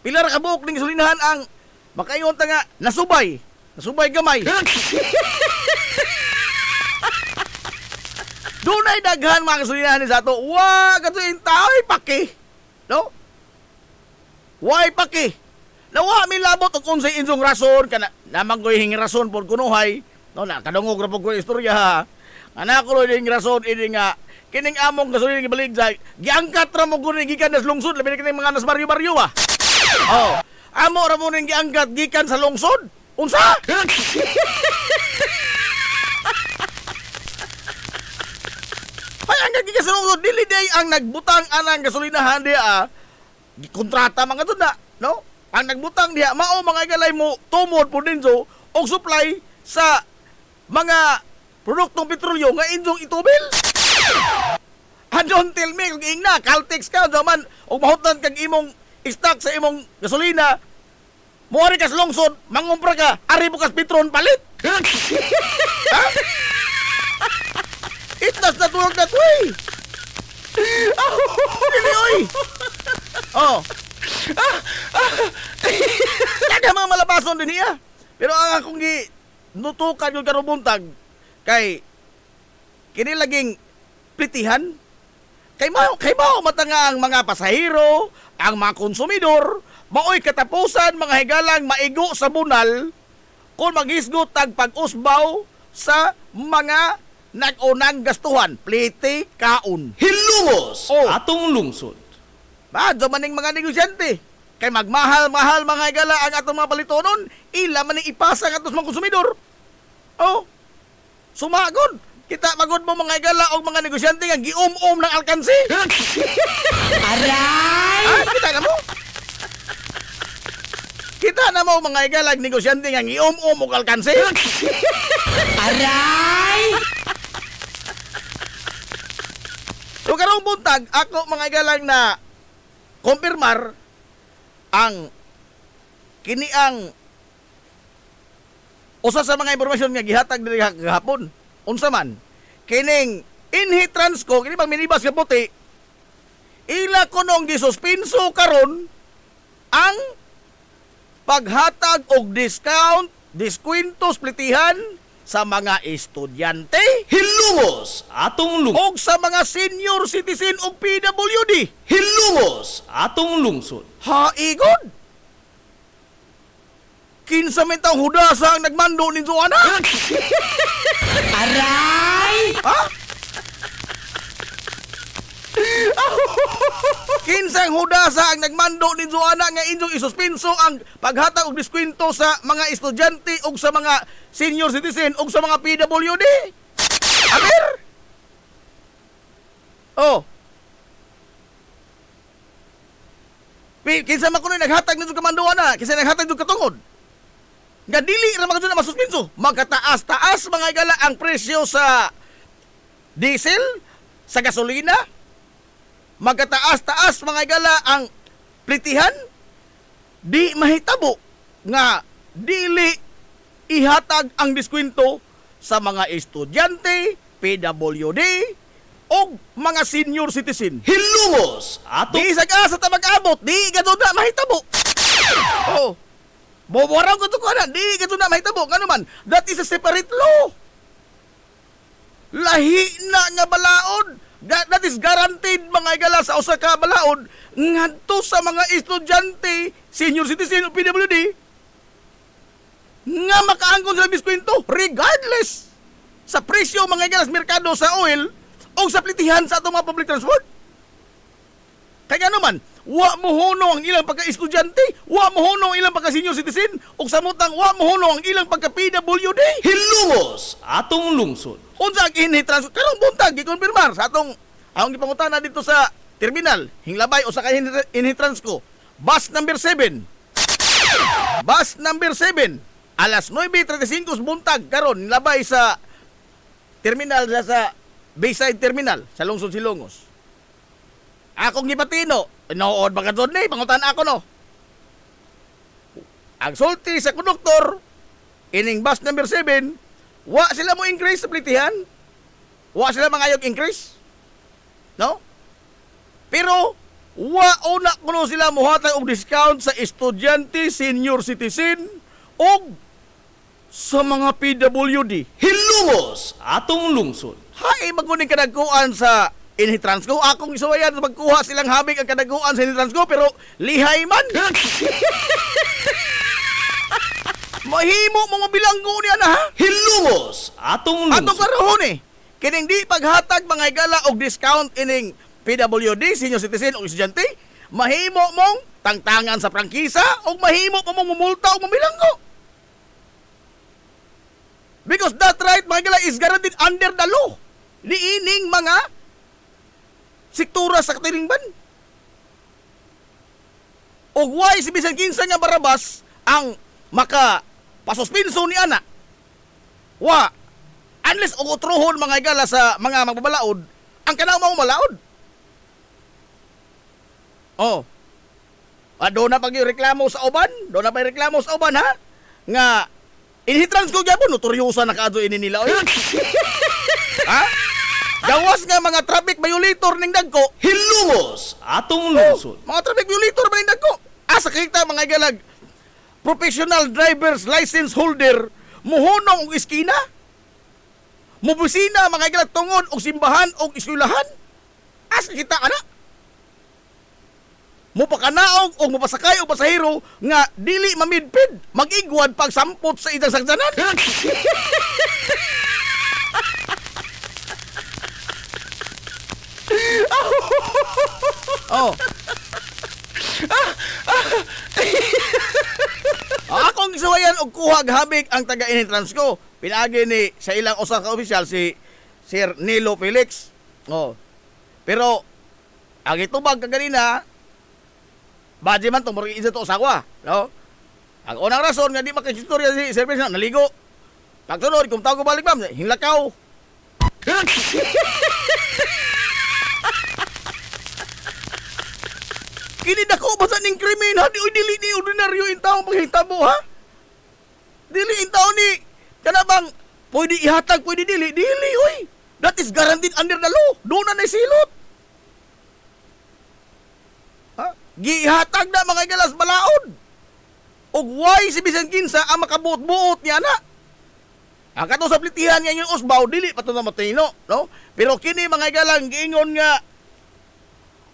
pilar ka buok ning sulinahan ang makaingon ta nga nasubay gamay. Dunay daghan mga kasulinahan ni sa ato. Wa kato intay paki. No? Why paki? Nawa mi labot og unsay inyong rason kana namang koy hingi rason por kunuhay. No na kadungog ra pud ko istorya ha. Ana ko lo ding rason ini nga kining among gasolina gibaligay giangkat ra mo guni gikan sa lungsod labi na kining mga nas baryo-baryo ah. Oh, amo ra mo ning giangkat gikan sa lungsod. Unsa? Ay ang gikan sa lungsod dili day ang nagbutang anang gasolinahan dia kontrata mga to na, no? Ang nagbutang diha mao mga igalay mo tumod po din so og supply sa mga produktong petrolyo nga inyong itubil. And don't tell me kung ingna Caltex ka zaman og mahutan kag imong stock sa imong gasolina muari ka sa lungsod mangumpra ka ari bukas petron palit. Ha? It does not work that way. Dili oy. Oh. Kada mga malabason din niya. Pero ang akong nutukan yung karubuntag kay kini laging plitihan. Kay mao matanga ang mga pasahero, ang mga konsumidor, maoy katapusan mga higalang maigo sa bunal kung maghisgot tag pag-usbaw sa mga nag-unang gastuhan, pliti, kaon. Hilumos Oh. atong lungsod. Badyo maning mga negosyante. Kay magmahal-mahal mga igala ang atong mga palitonon, ila man ning ipasa ang atos mga konsumidor. Oh. Sumagod. Kita magod mo mga igala o mga negosyante nga gium-um ng alkansi. Aray! Ah, kita na mo? Kita na mo mga igala negosyante nga gium-um og alkansi. Aray! So karong buntag ako mga igalang na kumpirmar ang kini ang usa sa mga impormasyon nga gihatag diri gahapon. Unsa man kining Inhi Transco kini pang minibus nga puti ila kunong gisuspenso karon ang paghatag og discount, diskwento, plitihan sa mga estudyante Hilumos atong lungsod. og sa mga senior citizen og PWD. Hilumos atong lungsod. Haigod! Kinsa man tang hudasa ang nagmando ni Joanna? Aray! Ha? Kinsang hudasa ang nagmando ni Joanna nga inyong isuspenso ang paghatag og diskwento sa mga estudyante ug sa mga senior citizen ug sa mga PWD? Aber? Oh. Kinsa man kuno naghatag nito kamanduan na, kinsa naghatag nito katungod. Nga dili ra mga na masuspenso, magkataas-taas mga igala ang presyo sa diesel, sa gasolina, magkataas-taas mga igala ang plitihan di mahitabo nga dili ihatag ang diskwento sa mga estudyante, PWD o mga senior citizen. Hilumos atong Di sa asa ta mag-abot, di gadto na mahitabo. Oh. Bobaraw ko to kana, di gadto na mahitabo. Ngano man, that is a separate law. Lahi na nga balaod. That is guaranteed mga igala sa usa ka balaod ngadto sa mga estudyante, senior citizen o PWD nga makaangkon sa diskwento regardless sa presyo mga igala sa merkado sa oil o sa plitihan sa atong mga public transport. Kaya naman, wa mo huno ang ilang pagka-estudyante, wa mo huno ang ilang pagka-senior citizen, o samutang wa mo huno ang ilang pagka-PWD. hilumos atong lungsod. Unsa ang inhitrans karong buntag gikonfirmar sa atong gipangutana dito sa terminal hinglabay o sa inhitrans ko. Bus number 7. Bus number 7 alas 9:35 buntag karon labay sa terminal sa Bayside Terminal sa lungsod Silongos. Akong gipatino, nood ba ka doon ni pangutan ako no. Ang sulti sa konduktor ining bus number 7, wa sila mo increase sa plitihan. Wa sila mangayog increase. No? Pero wa una kuno sila muhatag og discount sa estudyante, senior citizen o sa mga PWD. Hilumos atong lungsod. Hay maguning kadagkuan sa Inhitransco. Akong isuwayan magkuha silang habig ang kadagkuan sa Inhitransco pero lihay man. Mahimo mo mabilanggo niya na ha. Hilumos atong lungsod. Atong karahon eh. Kining di paghatag mga igala og discount ining PWD, senior citizen o estudyante, mahimo mong tangtangan sa prangkisa o mahimo pa mong mumulta o mamilanggo. Because that right mga igala is guaranteed under the law. Niining mga siktura sa katilingban. O why si bisan kinsa nga barabas ang maka pasuspenso ni ana. Wa unless og utrohon mga igala sa mga magbabalaod, ang kanang mao malaod. Oh. Do na pag reklamo sa uban, do na pa reklamo sa uban ha nga inhitrans ko gyapon notoryosa na kaadto ini nila oy. Ha? Gawas nga mga traffic violator ning dagko. Hilumos atong lungsod. Mga traffic violator ba ning dagko? Asa kita mga igalag professional driver's license holder muhunong og iskina? Mubusina mga igalag tungod og simbahan og eskwelahan? Asa kita ana? Mupakanaog o mupasakay o pasahero nga dili mamidpid mag-igwad pagsampot sa isang saksanan. Oh. Akong isuwayan og kuhag habig ang taga-Inhitrans ko. Pinagi ni sa ilang usa ka opisyal si Sir Nilo Felix. Oh. Pero ang itubag kaganina badge man tong murag isa to usawa, no? Ang unang rason nga di makistorya si Sir Felix naligo. Pagsunod kung tawag ko balik bam, hinglakaw. Kini dako ba sa ning krimen ha? Dili ni ordinaryo in taong paghitabo ha? Dili in tao ni kanabang pwede ihatag, pwede dili. Dili, oy. That is guaranteed under the law. Doon na silot. Ha? Gihatag na mga galas balaod. Og why si bisan kinsa ang makabuot-buot niya na? Ang kato sa plitihan niya yung usbaw, dili pa ito na matino, no? Pero kini mga galang giingon nga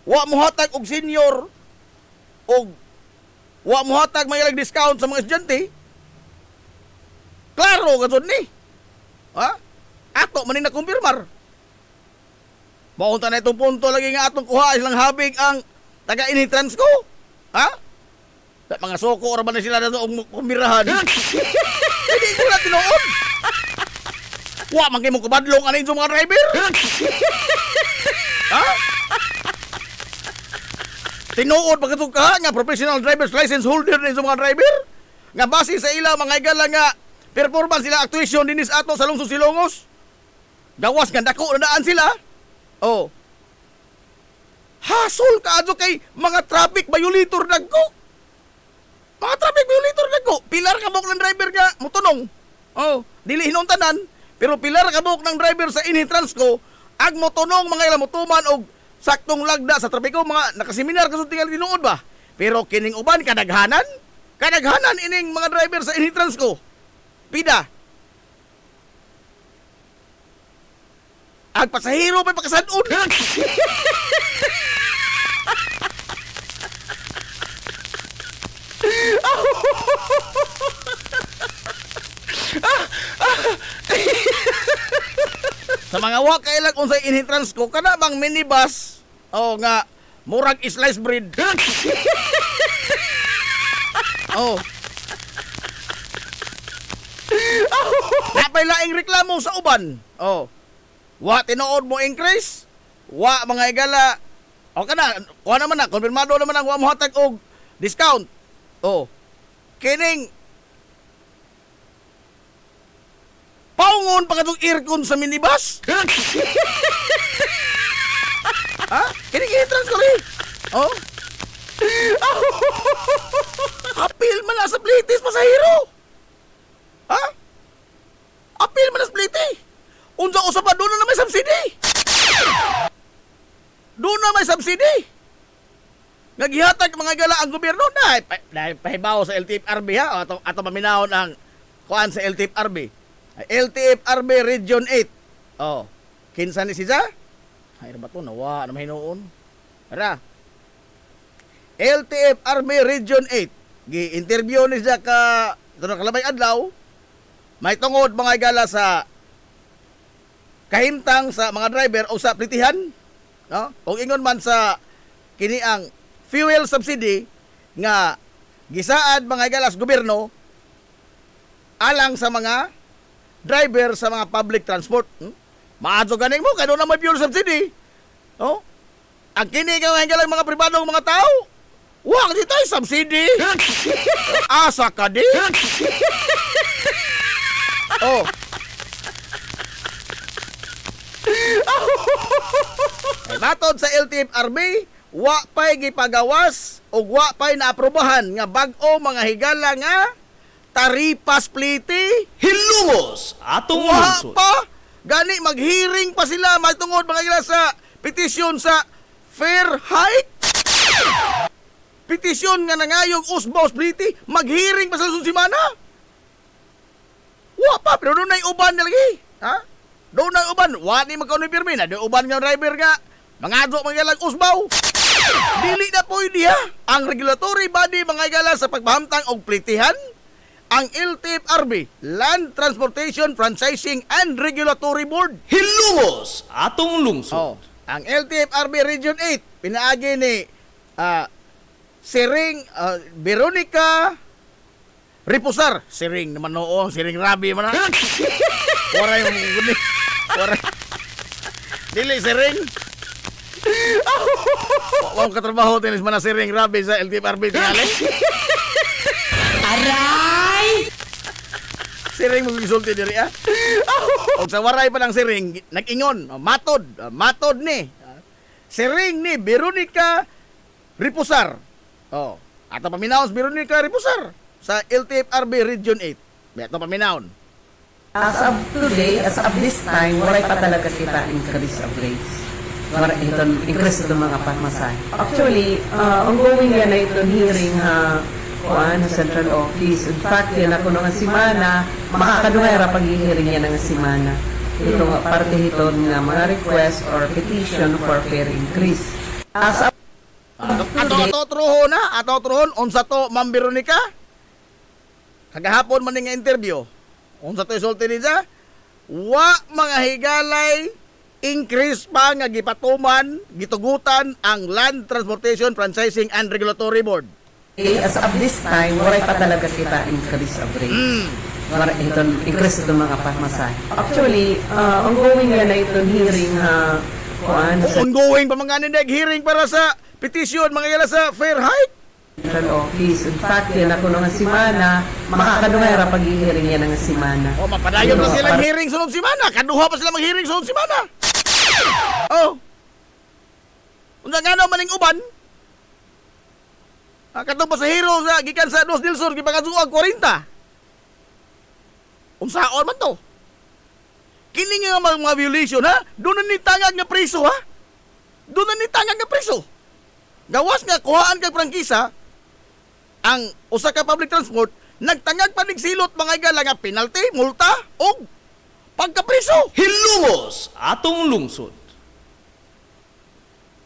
wa mo hatag og senior og wa mo hatag mga discount sa mga estudyante. Klaro ka ni. Ha? Ato maning nakumpirmar. Maunta na itong punto lagi nga atong kuha silang habig ang taga-Inhitrans ko. Ha? Mga soko ra ba na sila na og kumirahan? Hindi ko na tinuod. Wa man kay mo kubadlong aning sa mga driver. Ha? Tinuod pagkatog ka nga professional driver's license holder din sa mga driver nga base sa ila mga igala nga performance sila actuation dinis ato sa lungsod Silongos. Gawas nga dako na daan sila. Oh. Hasol ka adto kay mga traffic violator nagko. Mga traffic violator nagko. Pilar ka buok ng driver nga mutunong. Oh, dili hinon tanan, pero pilar ka buok ng driver sa inhitrans ko, ag motunong mga ila motuman og saktong lagda sa trapiko mga nakaseminar kasud tingal tinuod ba. Pero kining uban kadaghanan ining mga driver sa inhitrans ko. Pida. Ag pasahero pa pakasadun. Sa mga wa kailag unsay inhitrans ko kana bang minibus o nga murag slice bread. Oh. Napay laing reklamo sa uban. Oh. Wa tinuod mo increase? Wa mga igala. O kana, wa naman na konfirmado naman ang wa mo hatag og discount. Oh. Kining paungon pa katong aircon sa minibus? Ha? Kining i-trans ko rin. Oh. Apil man na sa plitis, pasahero. Ha? Apil man na sa plitis. Unsa usapan doon na may subsidy. Doon na may subsidy. Naghihatag mga gala ang gobyerno na pahibaw sa LTFRB ha ato paminahon ang kuan sa LTFRB. LTFRB Region 8. Oh. Kinsa ni siya? Ay ba to nawa na mahinuon. Ara. LTFRB Region 8. Gi-interview ni siya ka kalabay adlaw. May tungod mga gala sa kahimtang sa mga driver o sa plitihan, no? O ingon man sa kini ang fuel subsidy nga gisaad mga galas gobyerno alang sa mga driver sa mga public transport. Maadto ganing mo kay doon na may fuel subsidy. Oh? Ang kini nga galang mga pribadong mga tao, wa dito ay subsidy. Asa ka di? Oh. Ay, matod sa LTFRB, wa pay gipagawas o wa pay naaprubahan nga bag-o mga higala nga taripas pliti. Hilumos atong Wa lungsod. pa gani maghearing pa sila magtungod mga higala sa petisyon sa fair hike. Petisyon nga nangayong usbos pliti, maghearing pa sa sunod semana. Wa pa pero doon ay uban na lagi. Ha? Doon na uban, wa ni magkaunipirmi na, doon uban nga driver nga, mga adwa mga galang usbaw. Dili na po diha ang regulatory body mga gala sa pagpahamtang og plitihan, ang LTFRB, Land Transportation Franchising and Regulatory Board. Hilumos atong lungsod. Oh, ang LTFRB Region 8, pinaagi ni Siring Veronica Ripusar. Siring naman oo, Siring Rabi man na. Waray mo guni. Waray. Dili Siring. Wala katrabaho tinis man na Siring Rabi sa LTFRB tingali. Aray! Siring mo gisulti diri ah. Og sa waray pa ng Siring, nag-ingon, matod ni. Siring ni Veronica Ripusar. Oh, ato paminawon si Veronica Ripusar sa LTFRB Region 8. May ato paminawon. As of today, as of this time, wala pa talaga kita increase of rates. Wala itong increase itong mga pamasahe. Actually, ongoing yan na itong hearing kuan sa central office. In fact, yan ako nung simana, makakadungay ra pag-hearing yan ng simana. Ito nga parte ito ng mga request or petition for fair increase. As of Ato truhon unsa to Ma'am Veronica? Kagahapon man nga interview. Unsa to isulti niya? Wa mga higalay increase pa nga gipatuman, gitugutan ang Land Transportation Franchising and Regulatory Board. as of this time, wala pa talaga kita increase of rates. Wala itong increase itong mga pamasahe. Actually, ongoing yan na itong hearing kuan sa Ongoing pa mga hearing para sa petition mga gala sa fair hike. central office. In fact, yan ako nung simana, makakadungay ra pag-hearing yan ng simana. O mapadayon na silang hearing sunod semana. Kaduha pa sila mag-hearing sunod semana. Oh. Unsa nga naman ning uban? Katong pasahero sa gikan sa Dos del Sur gipangasuag 40. Unsaon man to? Kini nga mga violation ha? Doon na ni tangag nga preso ha? Doon na ni tangag nga preso. Gawas nga kuhaan kag prangkisa ang usa ka public transport nagtangag pa ning silot mga igala nga penalty, multa o pagkapreso. Hilumos atong lungsod.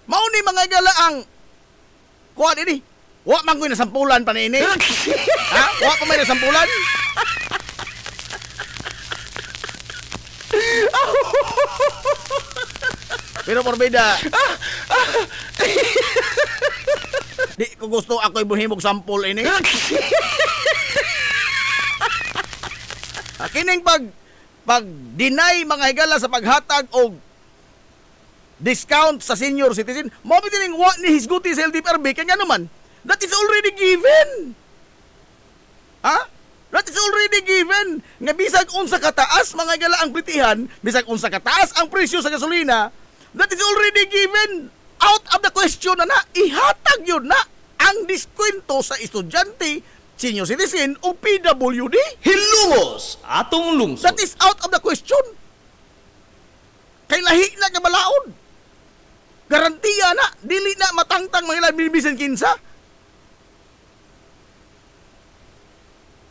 Mao ni mga igala ang kuha ini. Wa man ko nasampulan pa niini. Ha? Wa pa may nasampulan. Pero porbida. Di ko gusto ako'y buhimog sampol ini. Kining pag deny mga higala sa paghatag og discount sa senior citizen, mo bitin wa ni hisguti sa LTFRB kanya naman. That is already given. Ha? That is already given. Nga bisag unsa kataas mga higala ang pritihan, bisag unsa kataas ang presyo sa gasolina, that is already given. Out of the question na ihatag yun na ang diskwento sa estudyante, senior citizen o PWD. Hilumos atong lungsod. That is out of the question. Kay lahi na kabalaod. Garantiya na, dili na matangtang mga ilang binibisan kinsa.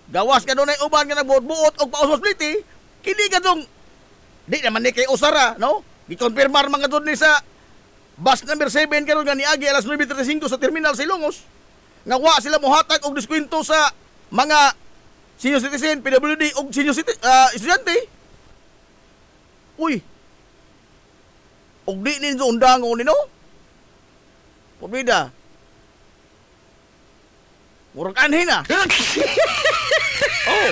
Gawas ka doon ay uban ka nagbuot-buot o pausospliti, kini ka dong, di naman ni kay Osara, no? Gikonfirmar mga doon ni sa bus number 7 karon nga niagi alas 9:35 sa terminal sa Ilongos. Nga wa sila mohatag og diskwento sa mga senior citizen, PWD og senior estudyante. Uy. Og di ninyo undangon nino. Pobida. Murag anhin na. Oh.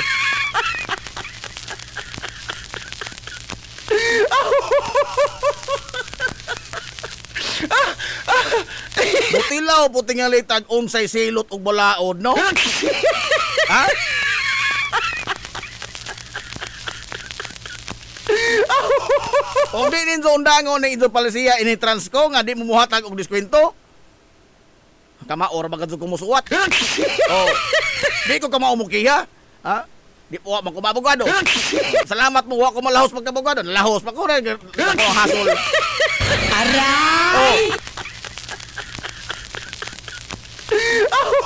Butilaw puting nga litag unsay silot og balaod, no? Ha? Kung di ninyo undangon na inyo palisiya ini-transco nga di mumuhatag og diskwento, kamaor magad ko musuwat. Oh. Di ko kamao mukiha. Ha? Di po man ko mabogado. Salamat mo wa ko malahos pagkabogado. Lahos pa ko rin. Ako hasol. Aray! Oh.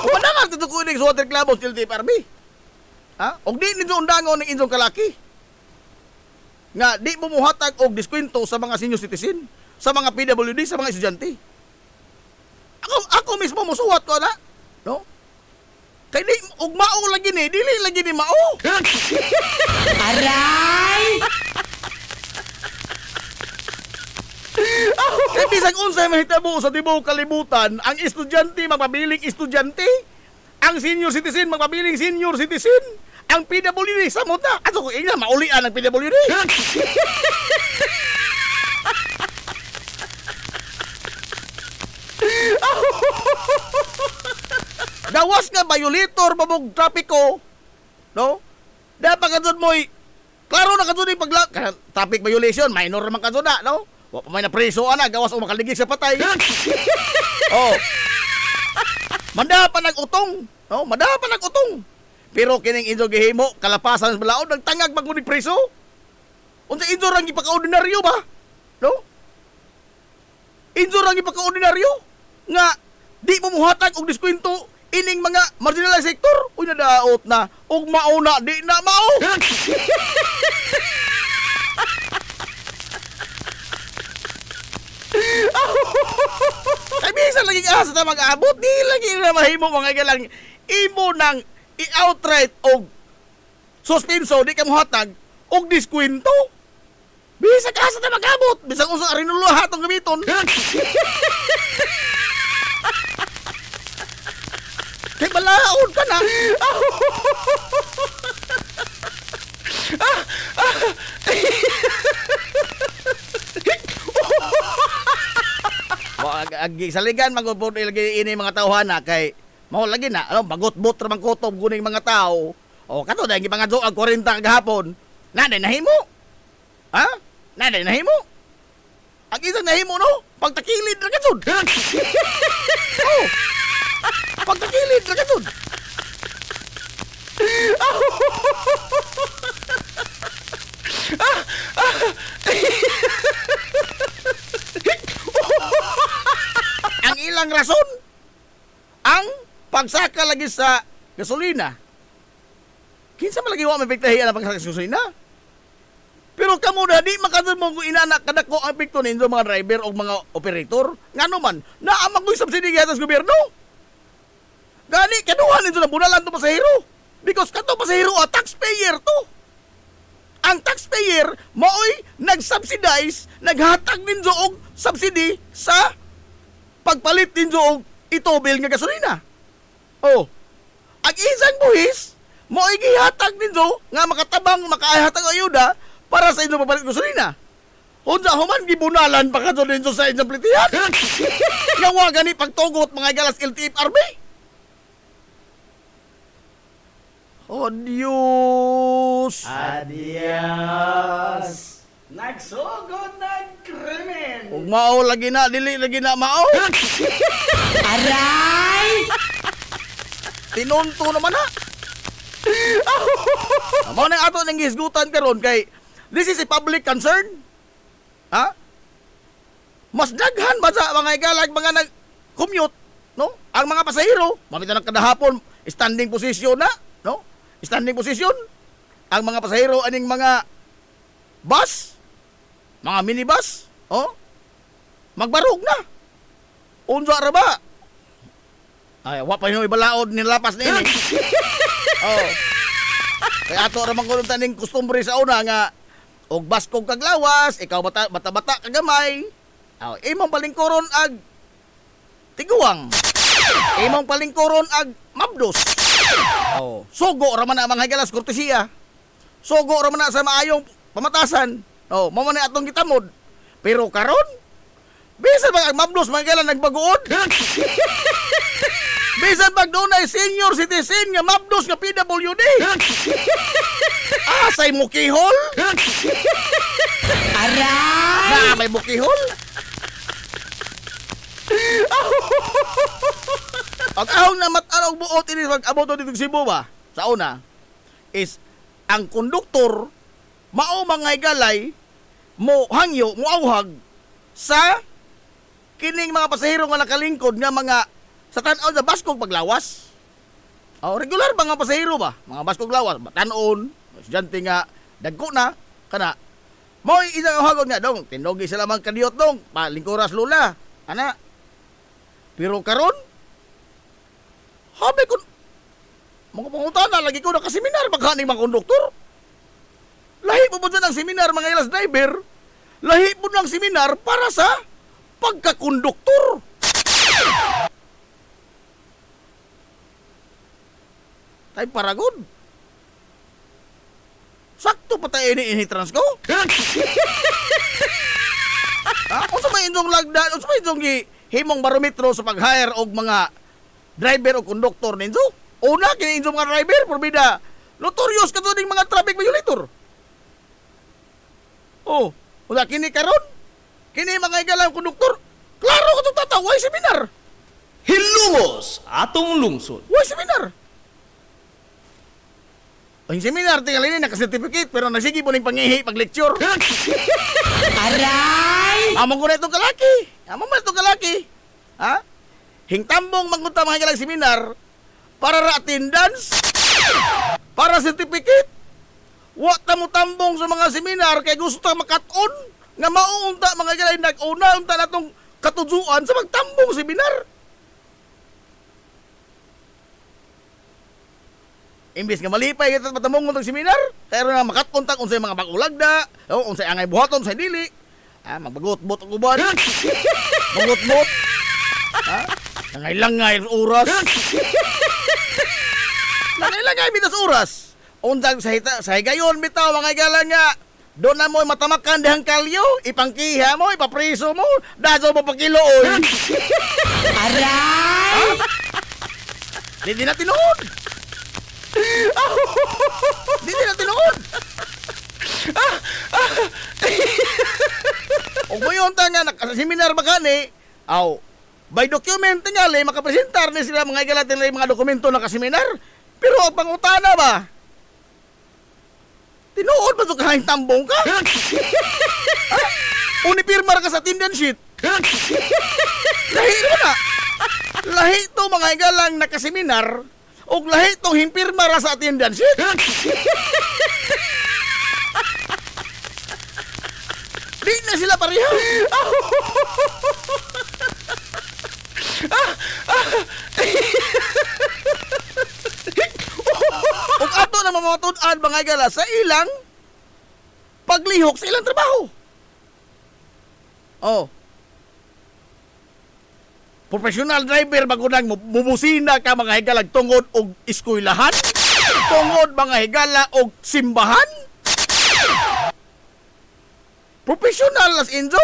Manangat ito ko inig sa water club o LTFRB. Ha? Og di ninyo undangon ng inyong kalaki. Nga di mo muhatag og diskwento sa mga senior citizen, sa mga PWD, sa mga estudyante. Ako mismo musuwat ko na. No? Kay di og mao lagi ni, dili lagi ni mao. Aray! Kay bisag unsay mahitabo sa tibuok kalibutan, ang estudyante magpabiling estudyante, ang senior citizen magpabiling senior citizen, ang PWD samot na. Ato ko ina maulian ang PWD. Gawas nga violator babog trapiko, no? Dapat kadto mo'y klaro na kadto ni traffic violation, minor man kadto na, no? Wa pa may na preso ana, gawas o makaligig sa patay. Oh. Manda pa nag-utong, no? Manda pa nag-utong. Pero kining inyo gihimo kalapasan sa balaod nagtangag magunig preso. Unsa inyo rang ipaka-ordinaryo ba? No? Inyo rang ipaka-ordinaryo nga di mo muhatag og diskwento ining mga marginalized sector. Uy nadaot na og mauna di na mao. Ay bisan lagi asa ta mag-abot di lagi na mahimo mga galang imo nang i-outright og suspenso di ka mohatag og diskwento. Bisag asa ta mag-abot bisag usa arinulo hatong gamiton. Kay balaod ka na. Saligan magupod ilagay ini mga tawhana kay mao lagi na bagot-bot ra man kutob kuning mga tao. O kato dahil mga jo ag 40 gahapon. Naday nahimo. Ha? Naday nahimo. Ang isang nahimo no? Pagtakilid ra kasud. Oh. Pagtakilid ra kasud. Ang ilang rason ang pagsaka lagi sa gasolina. Kinsa man lagi wa mapektahian ang pagsaka sa gasolina? Pero kamo na di makadun mo inanak kadako ang epekto ninyo mga driver o mga operator. Ngano man, naamang ko'y subsidy sa gobyerno. Gani, kaduhan ninyo na bunalan to pasahero. Because kato pasahero taxpayer to. Ang taxpayer mao'y nag-subsidize, naghatag ninyo og subsidy sa pagpalit ninyo og itobil nga gasolina. Oh, ang isang buhis mao'y gihatag ninyo nga makatabang makahatag ayuda para sa inyong papalit gasolina. Unsa human gibunalan pa kadto ninyo sa inyong plitihan. Nga wa gani pagtugot mga galas LTFRB. Oh Diyos! Adios! Nagsugod ng krimen! Ug mao lagi na, dili lagi na mao. Aray! Tinunto naman na. Mao nang ato ning hisgutan karon kay this is a public concern. Ha? Mas daghan ba sa mga igalag mga nag-commute, no? Ang mga pasahero, mabita na kada hapon standing position na, no? Standing position. Ang mga pasahero aning mga bus, mga minibus, oh? Magbarog na. Unsa ra ba? Ay, wa pa yung ibalaod nilapas na ini. Oh. Kaya ato ra man kuno taning customary sa una nga og baskog kag lawas, ikaw bata-bata kagamay. Oh, imong palingkoron ag tiguang. Imong palingkoron ag mabdos. Oh, sugo ra man ang mga galas kortesiya. Sugo ra man na sa maayong pamatasan. Oh, mao man atong gitamod. Pero karon bisan ba ang mabdos mga galan nagbaguod? Bisan pag doon ay senior citizen nga mabdos nga PWD. Asay mo kihol? Aray! Na may bukihol? Ang ahong na matanaw buot ini pag-abot dito sa Cebu ba? Sa una is ang konduktor mao mga galay mo hangyo mo awhag sa kining mga pasahero nga nakalingkod nga mga sa tan-on sa baskog paglawas. Oh, regular ba nga pasahero ba? Mga baskog lawas, tan-on, estudyante nga dagko na kana. Mo isang hagon nga dong, tinogi sila man kadiyot dong, palingkuras lula. Ana. Pero karon habi kun mga pangutana lagi ko nakaseminar magkani mga konduktor. Lahi po ang seminar mga ilas driver. Lahi po ng seminar para sa pagkakonduktor. Tay paragod. Sakto pa tayo ini trans ko. Unsa may inyong lagdan, unsa may inyong himong barometro sa pag-hire og mga driver o konduktor ninyo? Una kini inyong mga driver porbida notorious kadto ning mga traffic violator. Oh, wala kini karon. Kini mga igalang konduktor, klaro ko itong tataw, way seminar. Hilumos atong lungsod. Way seminar. Ang seminar, tinggal ini naka-certificate, pero nagsige po ning pangihi pag-lecture. Aray! Among ko na itong kalaki. Among mo itong kalaki. Ha? Hingtambong mangunta mga igalang seminar para ra attendance, para certificate. Wa ta mo tambong sa mga seminar kay gusto ta makat-on nga mauunta mga galay nag-una unta natong katujuan sa magtambong seminar. Imbis nga malipay kita matamong untang seminar, kaya na makat-on ta unsay mga bagulagda, o unsay angay buhaton sa dili. Magbagot-bot ang uban. Bagot-bot. Ha? Langay-langay ang oras. Langay-langay bitas oras. Unsang sa higayon bitaw mga galang nga doon na mo matamakan dihang kalyo, ipangkiha mo, ipapriso mo, daso mo pagkiloon. Aray! Hindi na tinuod. Hindi na tinuod. O ngayon ta nga nakaseminar ba kani, aw, by document nga lay makapresentar ni sila mga igalatin lay mga dokumento nakaseminar. Pero ang pangutana ba? Tinuod ba ito kahing tambong ka? Unipirmar ka sa attendance sheet. Lahi mo na. Lahi to mga igalang nakaseminar o lahi tong himpirmar sa attendance sheet. Di na sila pareha. Ug ato na mamatud-an mga igala sa ilang paglihok sa ilang trabaho. Oh. Professional driver bago nang mubusina ka mga higala tungod og eskwelahan, tungod mga higala og simbahan. Professional as Enzo.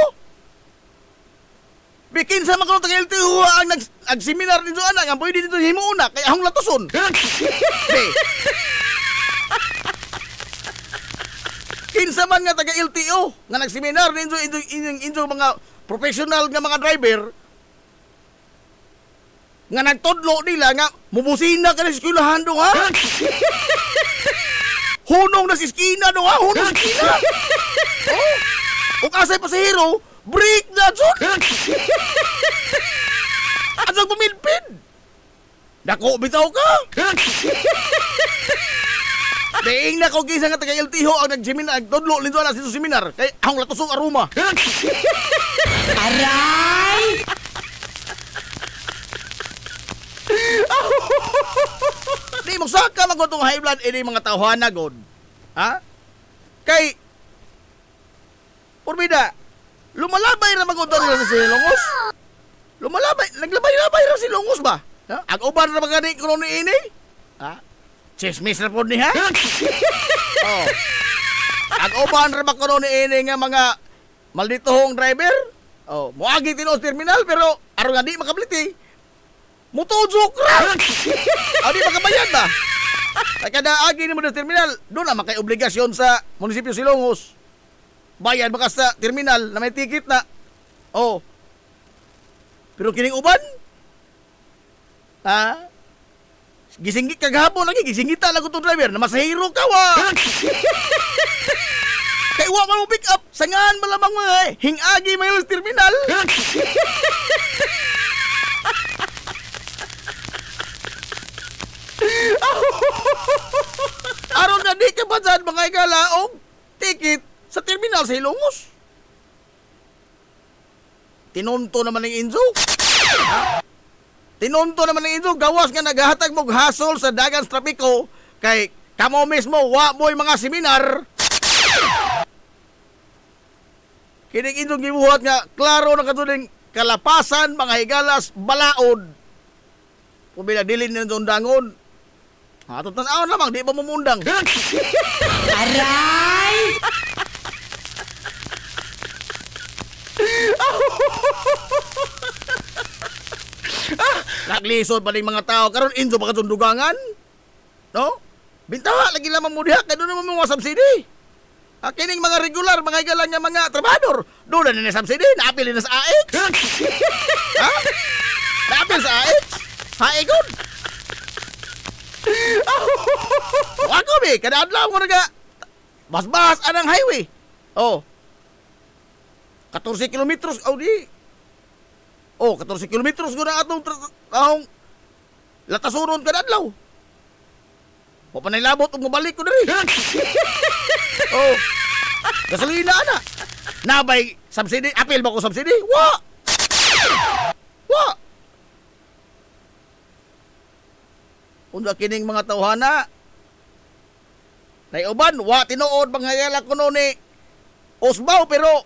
Bikin sa mga taga LTO ang nag-seminar dito anak ang pwede dito himuuna kay ahong latuson. Hey. Kinsa man nga taga LTO nga nag-seminar dito mga professional nga mga driver nga nagtudlo nila nga mubusina ka na sa eskwelahan do ha. Hunong na sa iskina do ha, hunong sa iskina. Oh. Kung asay pasahero, break na dyan! At ang pumilpid! Dako, bitaw ka! Daing na kung kisa nga taga-LTO ang nag-seminar, nagtudlo nito na sa seminar, kay ang latusong aroma. Aray! Di magsaka magutong high blood, ini mga tawhana, God. Ha? Kay, Purbida, lumalabay na mag-utor nila si Lungos. Naglabay-labay na si Lungos ba? Ha? Ag-uban na magani ko ni ini? Ha? Chismis na po ni ha? Oh. Ag-uban na ko ni ini nga mga malditohong driver? Oh, muagi tinuos terminal pero aron nga di makabliti. Mutujok ra! O di makabayad ba? Kaya kada agi ni mo sa terminal, doon na makay obligasyon sa munisipyo si Lungos. Bayad baka sa terminal na may ticket na. Oh. Pero kining uban? Ha? Gisinggit kagahapon lagi, gisinggita lang ko driver na masahiro ka wa. Kay wa man mo pick up, sangaan malamang mga hingagi may sa terminal. Aron na di ka ba dyan mga igalaong ticket sa terminal sa Ilongos. Tinunto naman ng Inzo. Ha? Tinunto naman ng Inzo. Gawas nga naghahatag mong hasol sa dagang trapiko kay kamo mismo wa mo'y mga seminar. Kining Inzo gibuhat nga klaro na katuling kalapasan, mga higalas, balaod. Kung binadilin ng dangon. Ato tanaw lamang, di ba mumundang? Aray! Naglisod pa rin mga tao karon Inzo baka tundugangan. No? Bintawa lagi lamang mo diha kay doon naman mga subsidy. Kining mga regular mga igalang nga mga trabador, doon na subsidy, naapil na sa AX. Ha? Naapil sa AX? Haigod. Ako be, kada adlaw ko naga bas-bas anang highway. Oh. 14 kilometros di. Oh, 14 kilometros ko na atong latasoron kada adlaw. O panay labot ug mabalik ko diri. Oh. Gasolina na. Nabay subsidy, apil ba ko subsidy? Wa. Wa. Unda kining mga tawhana. Nay uban wa tinuod bangayala kuno ni Osbaw pero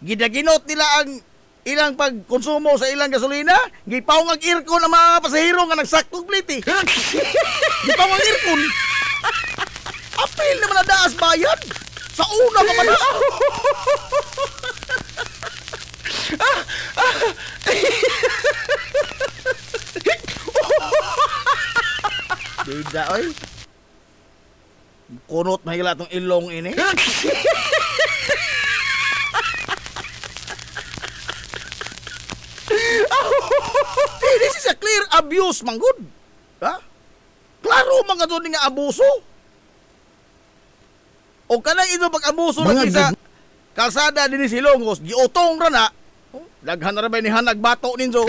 gidaginot nila ang ilang pagkonsumo sa ilang gasolina, gipaw ang aircon ang mga pasahero nga nagsaktong pliti. Gipaw ang aircon. Apil naman na daas bayad. Sa una pa man. Bida oy. Kunot mahila tong ilong ini. This is a clear abuse, manggod. Ha? Klaro mga doon nga abuso. O kanang ito pag-abuso Mga lagi sa kalsada din si Longos, giutong ra na. Daghan na ba ni hanag bato ninyo?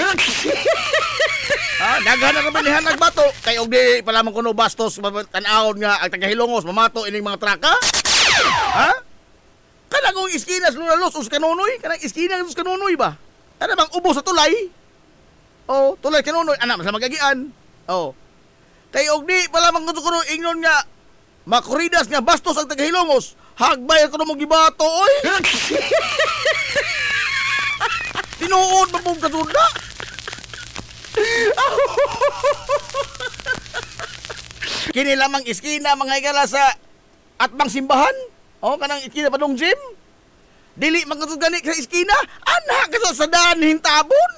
Ha, daghan na ba ni hanag bato? Kay og di pala man kuno bastos tan-awon nga ang taga-Hilongos mamato ining mga traka? Ha? Kanang og iskina sa Lulalos us kanunoy, kanang iskina us kanunoy ba? Ano bang ubo sa tulay? Oh, tulay kanunoy anak sa magagian. Oh. Kay og di pala man kuno ingnon nga makuridas nga bastos ang taga-Hilongos. Hagbay ko na mong gibato, oy! Tinuod mo mong kasunda? Kini lamang iskina mga higala sa atbang simbahan? O, kanang iskina pa nung gym? Dili magkasugani sa iskina? Anak ka sa daan hintabon?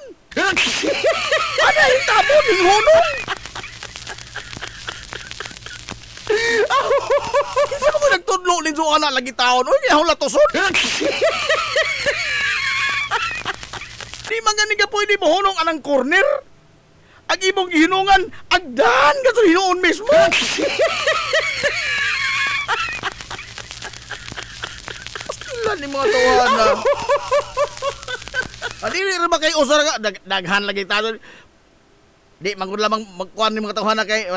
Ana hintabon, hinghunong? Kasi mo nagtudlo ninyo anak lagi taon, oy, yaw latoson. Di man gani ka pwede mohunong anang corner. Ang imong gihinungan, agdan ka sa hinuon mismo. Pastilan ni mga tawana. Adili rin ba kayo usar ka? Daghan lagi taon. Di, magod lamang magkuhan ni mga tawana kay,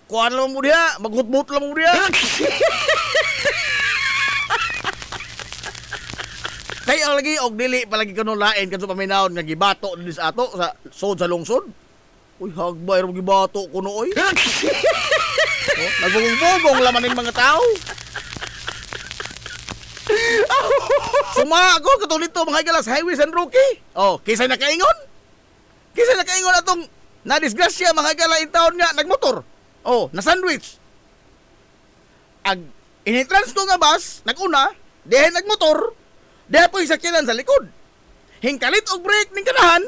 kuan lang mo diya, maghutbut lang mo diya. Kaya lagi og dili palagi kuno lain kadto paminawon nga gibato dinhi sa ato sa sod sa lungsod. Uy, hagbay ra gibato kuno oy. Oh, nagbubong laman ning mga tao. Suma ako katulad to mga galas highways and rookie. Oh, kisay nakaingon. Kisay nakaingon atong na disgrasya mga galain taon nga nagmotor. Oh, na sandwich. Ag initrans ko nga bus, naguna, dihen nagmotor, diha po sakyanan sa likod. Hingkalit og brake ning kanahan,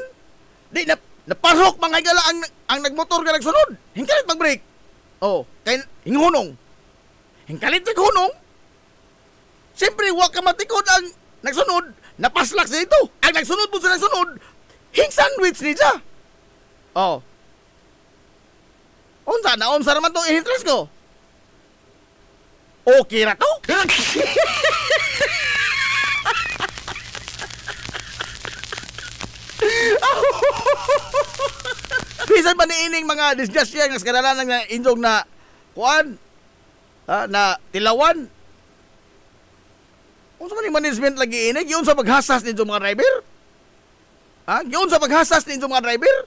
di na napasok mga gala ang nagmotor nga nagsunod. Hingkalit mag-brake. Oh, kay hinghunong. Hingkalit naghunong. Siyempre, wa ka matikod ang nagsunod, napaslak sa ito. Ang nagsunod po sa nagsunod, hing sandwich ni siya. Oh. Unsa naman to i-interest ko? Okay ra to? Bisan ba niining mga disgrasya nga skandalanan nga injong na kuan na tilawan? Unsa man ni management lagi ini? Giun sa paghasas ninyo mga driver? Ha? Giun sa paghasas ninyo mga driver?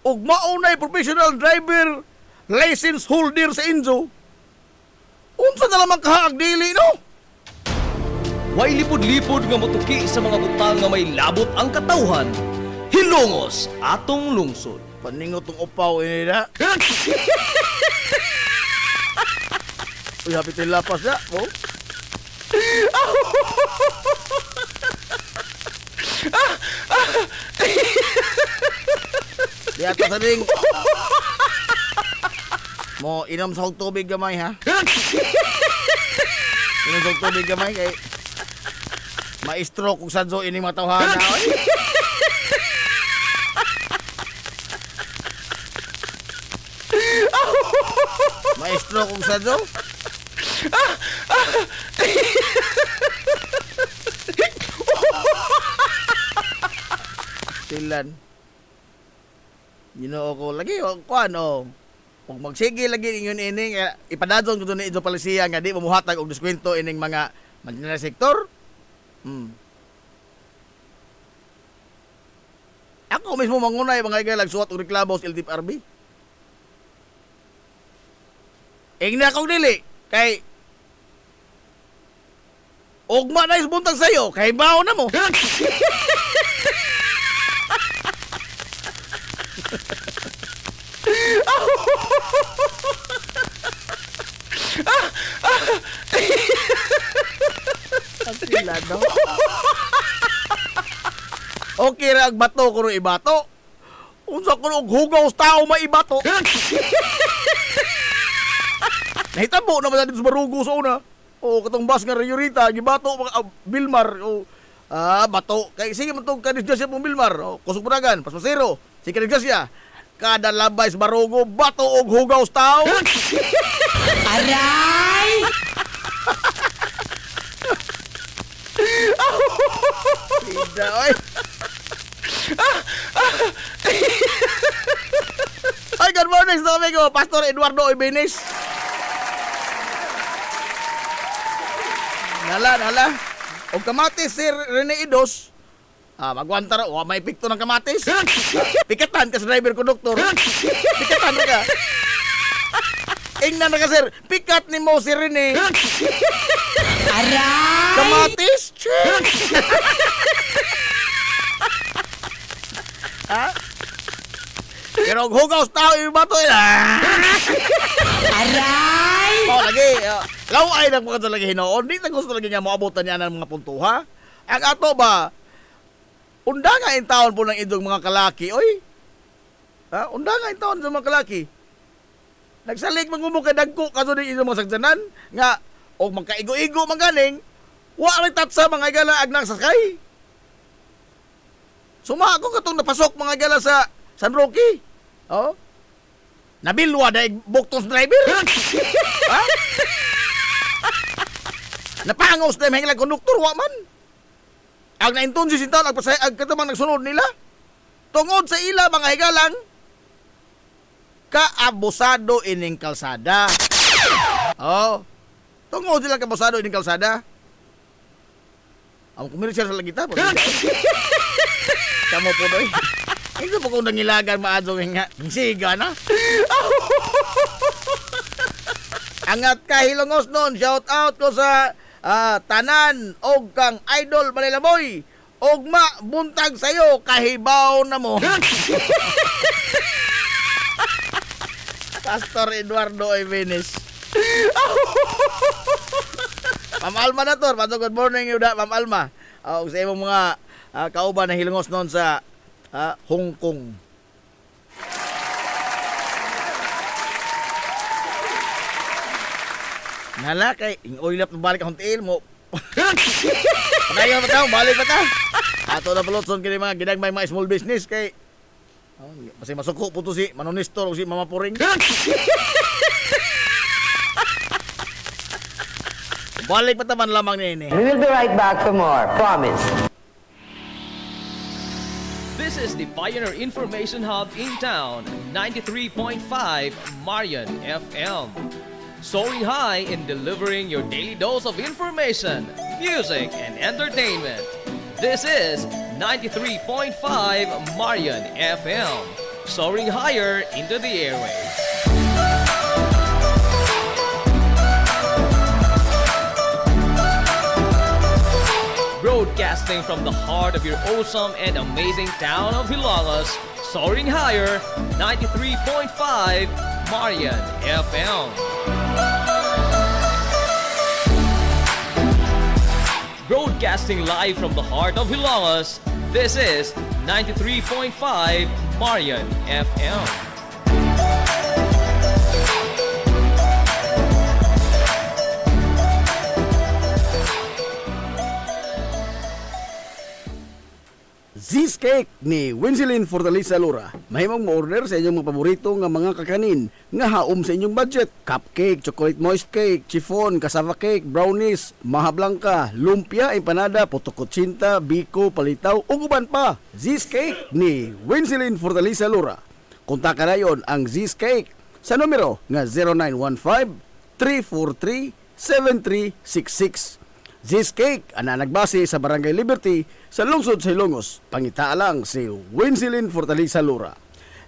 Og maunay professional driver license holder sa inyo. Unsa na lamang kahaag dili no? Way lipod-lipod nga motuki sa mga butang nga may labot ang katawhan. Hilongos atong lungsod. Paningot tong upaw ini na. Uy, hapit yung lapas na. Oh. Di ato sa ring. Mo, inom sa hog tubig gamay, ha? Inom sa hog tubig gamay, kay maestro kung sadyo ini matawhana, oy. Maestro kung sadyo. Tilan. Ginoo ko lagi o kuan o. Kung magsige lagi ingon ining ipadadon ko ni Ido Palisiya nga di mamuhatag og diskwento ining mga manila sektor. Ako mismo mangunay mga igalag suwat og reklamo sa LTFRB. Ingna kong dili kay ugma na isbuntag sa'yo, kay bao na mo. Sila daw. Okay ra ang bato kuno ibato. Unsa kuno og hugaw sa tao maibato. Nahitabo naman dito sa barugo sa una. O katong bus nga Rayurita, gibato mga Bilmar. O bato. Kay sige man tong kadisgrasya pong Bilmar. O kusog puragan, pasmasero. Si kadisgrasya. Kada labay sa barugo, bato og hugaw sa tao. Aray! Ida, oy. Ay, good morning sa amigo, Pastor Eduardo Ibenes. Nala. O kamatis, Sir Rene Idos. Magwanta ra, may epekto ng kamatis. Pikatan ka sa driver ko, doktor. Pikatan ka. Ingnan na ka, sir. Pikat ni mo si Rene. Aray! Kamatis? Check! Ha? Pero hugaw sa tao yung bato yun. Aray! Lagi. Laway na mga lagi hinoon. Di na gusto lagi nga maabutan niya ng mga puntuha. Ang ato ba, undangan in taon po ng idong mga kalaki, oy. Undangan in taon ng mga kalaki. Nagsalik mangumong kay dagko kaso din idong mga sagdanan nga o magkaigo-igo maganing wa ray tatsa mga igala agnang sakay. Suma ako katong napasok mga igala sa San Roque. Oh. Nabilwa da buktong driver. Ha? Napangos na mga konduktor wa man. Ang nainton si sinta nagpasay ag katamang nagsunod nila. Tungod sa ila mga higalang kaabusado ining kalsada. Oh. Tungod sila kaabusado ining kalsada. Ang kumirisya sa lagita po. Kamu po doy. Ito po kung nangilagan maadong nga. Siga na. Angat ka hilongos nun. Shout out ko sa tanan og kang idol Manilaboy. Ogma buntag sayo kahibaw na mo. Pastor Eduardo Ibenes. Ma'am Alma na to. Good morning, Yuda, Ma'am Alma. Sa imong mga kauban na hilongos noon sa Hong Kong. Nala kay oilap na balik akong tiil mo. Padayon pa tayo, balik pa ta. Ato na palotson kini mga ginagmay mga small business kay kasi masuko po to si Manonistor o si Mama Puring. Balik pa taman lamang nini. We will be right back for more. Promise. This is the Pioneer Information Hub in town, 93.5 Marian FM. Soaring high in delivering your daily dose of information, music, and entertainment. This is 93.5 Marian FM. Soaring higher into the airwaves. Broadcasting from the heart of your awesome and amazing town of Hilalas, soaring higher, 93.5 Marian FM. Broadcasting live from the heart of Hilalas, this is 93.5 Marian FM. Z's Cake ni Winsilin Fortaleza Lura. Mahimong mo-order sa inyong mga paborito nga mga kakanin nga haom sa inyong budget. Cupcake, chocolate moist cake, chiffon, cassava cake, brownies, maha blanca, lumpia, empanada, potokotsinta, biko, palitaw, ug uban pa. Z's Cake ni Winsilin Fortaleza Lura. Kontakan na yon ang Z's Cake sa numero nga 0915-343-7366. Z's Cake, ana nagbase sa Barangay Liberty sa lungsod sa Ilongos. Pangita lang si Winsilin Fortaleza Lura.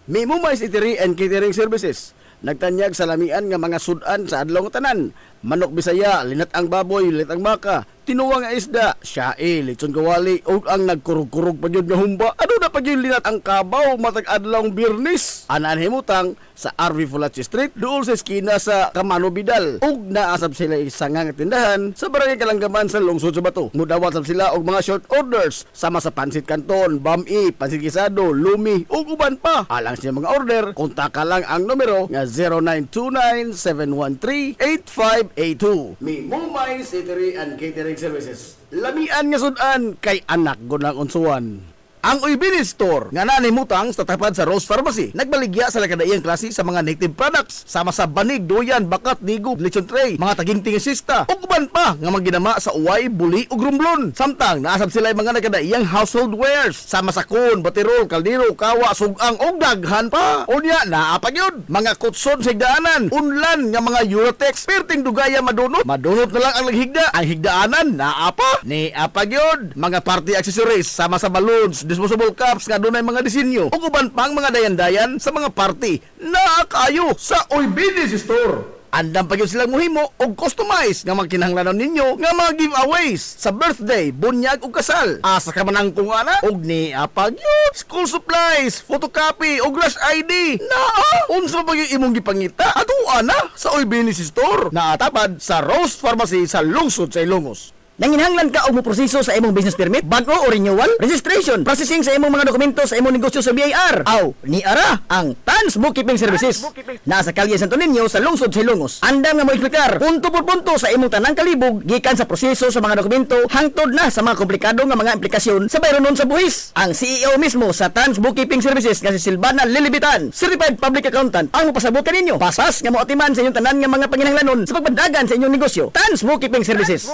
May Mumais Eatery and Catering Services. Nagtanyag sa lamian nga mga sudan sa adlaw nga tanan. Manok Bisaya, linat ang baboy, linat ang baka, tinuwang nga isda, syae, lechon kawali, ug ang nagkurug-kurug pa gyud nga humba. Ano na pa gyud linat ang kabaw matag adlaw Biyernes? Anaan himutang sa RV Fulachi Street doon sa eskina sa Camano Vidal. Ug naasab sila isa nga tindahan sa barangay Kalanggaman sa lungsod sa Bato. Mudawat sab sila og mga short orders sama sa pansit canton, bami, pansit gisado, lumi ug uban pa. Alang siya mga order, kontak lang ang numero nga 0929-713-8582. Mi Mumay Eatery and Catering Services. Lamian nga sudan kay anak gunang unsuan. Ang Uybini Store nga nanimutang sa tapat sa Rose Pharmacy nagbaligya sa lakadaiyang klase sa mga native products sama sa banig, duyan, bakat, nigo, lechon tray, mga taginting sista ug uban pa nga maginama sa uway, buli ug rumblon. Samtang naasab sila mga nakadaiyang household wares sama sa kun, batirol, kaldero, kawa, sugang ug daghan pa. Unya naa pa gyud mga kutson sa higdaanan, unlan nga mga Eurotex perting dugaya madunot na lang ang naghigda. Ang higdaanan naa pa ni apa gyud mga party accessories sama sa balloons, disposable cups nga dunay mga disenyo ug uban pang mga dayan-dayan sa mga party na kayo sa Uybini Store. Andam pa gyud silang mohimo og customize nga magkinahanglanon ninyo nga mga giveaways sa birthday, bunyag ug kasal. Asa ka man ang kung ana og ni apa gyud school supplies, photocopy ug rush ID. Naa unsa pa gyud imong gipangita ato ana sa Uybini Store. Naatapad sa Rose Pharmacy sa lungsod sa Ilongos. Nanginhanglan ka og mo proseso sa imong business permit, bago o renewal, registration, processing sa imong mga dokumento sa imong negosyo sa BIR. Aw, ni ara ang Tans Bookkeeping Services. Nasa kalye Santo Niño sa lungsod sa Ilongos. Andam nga mo eksplikar punto por punto sa imong tanang kalibog gikan sa proseso sa mga dokumento hangtod na sa mga komplikado nga mga implikasyon sa bayronon sa buhis. Ang CEO mismo sa Tans Bookkeeping Services nga si Silvana Lilibitan, Certified Public Accountant, ang mapasabot kaninyo. Pasas nga mo atiman sa inyong tanan nga mga panginahanglanon sa pagbandagan sa inyong negosyo. Tans Bookkeeping Services.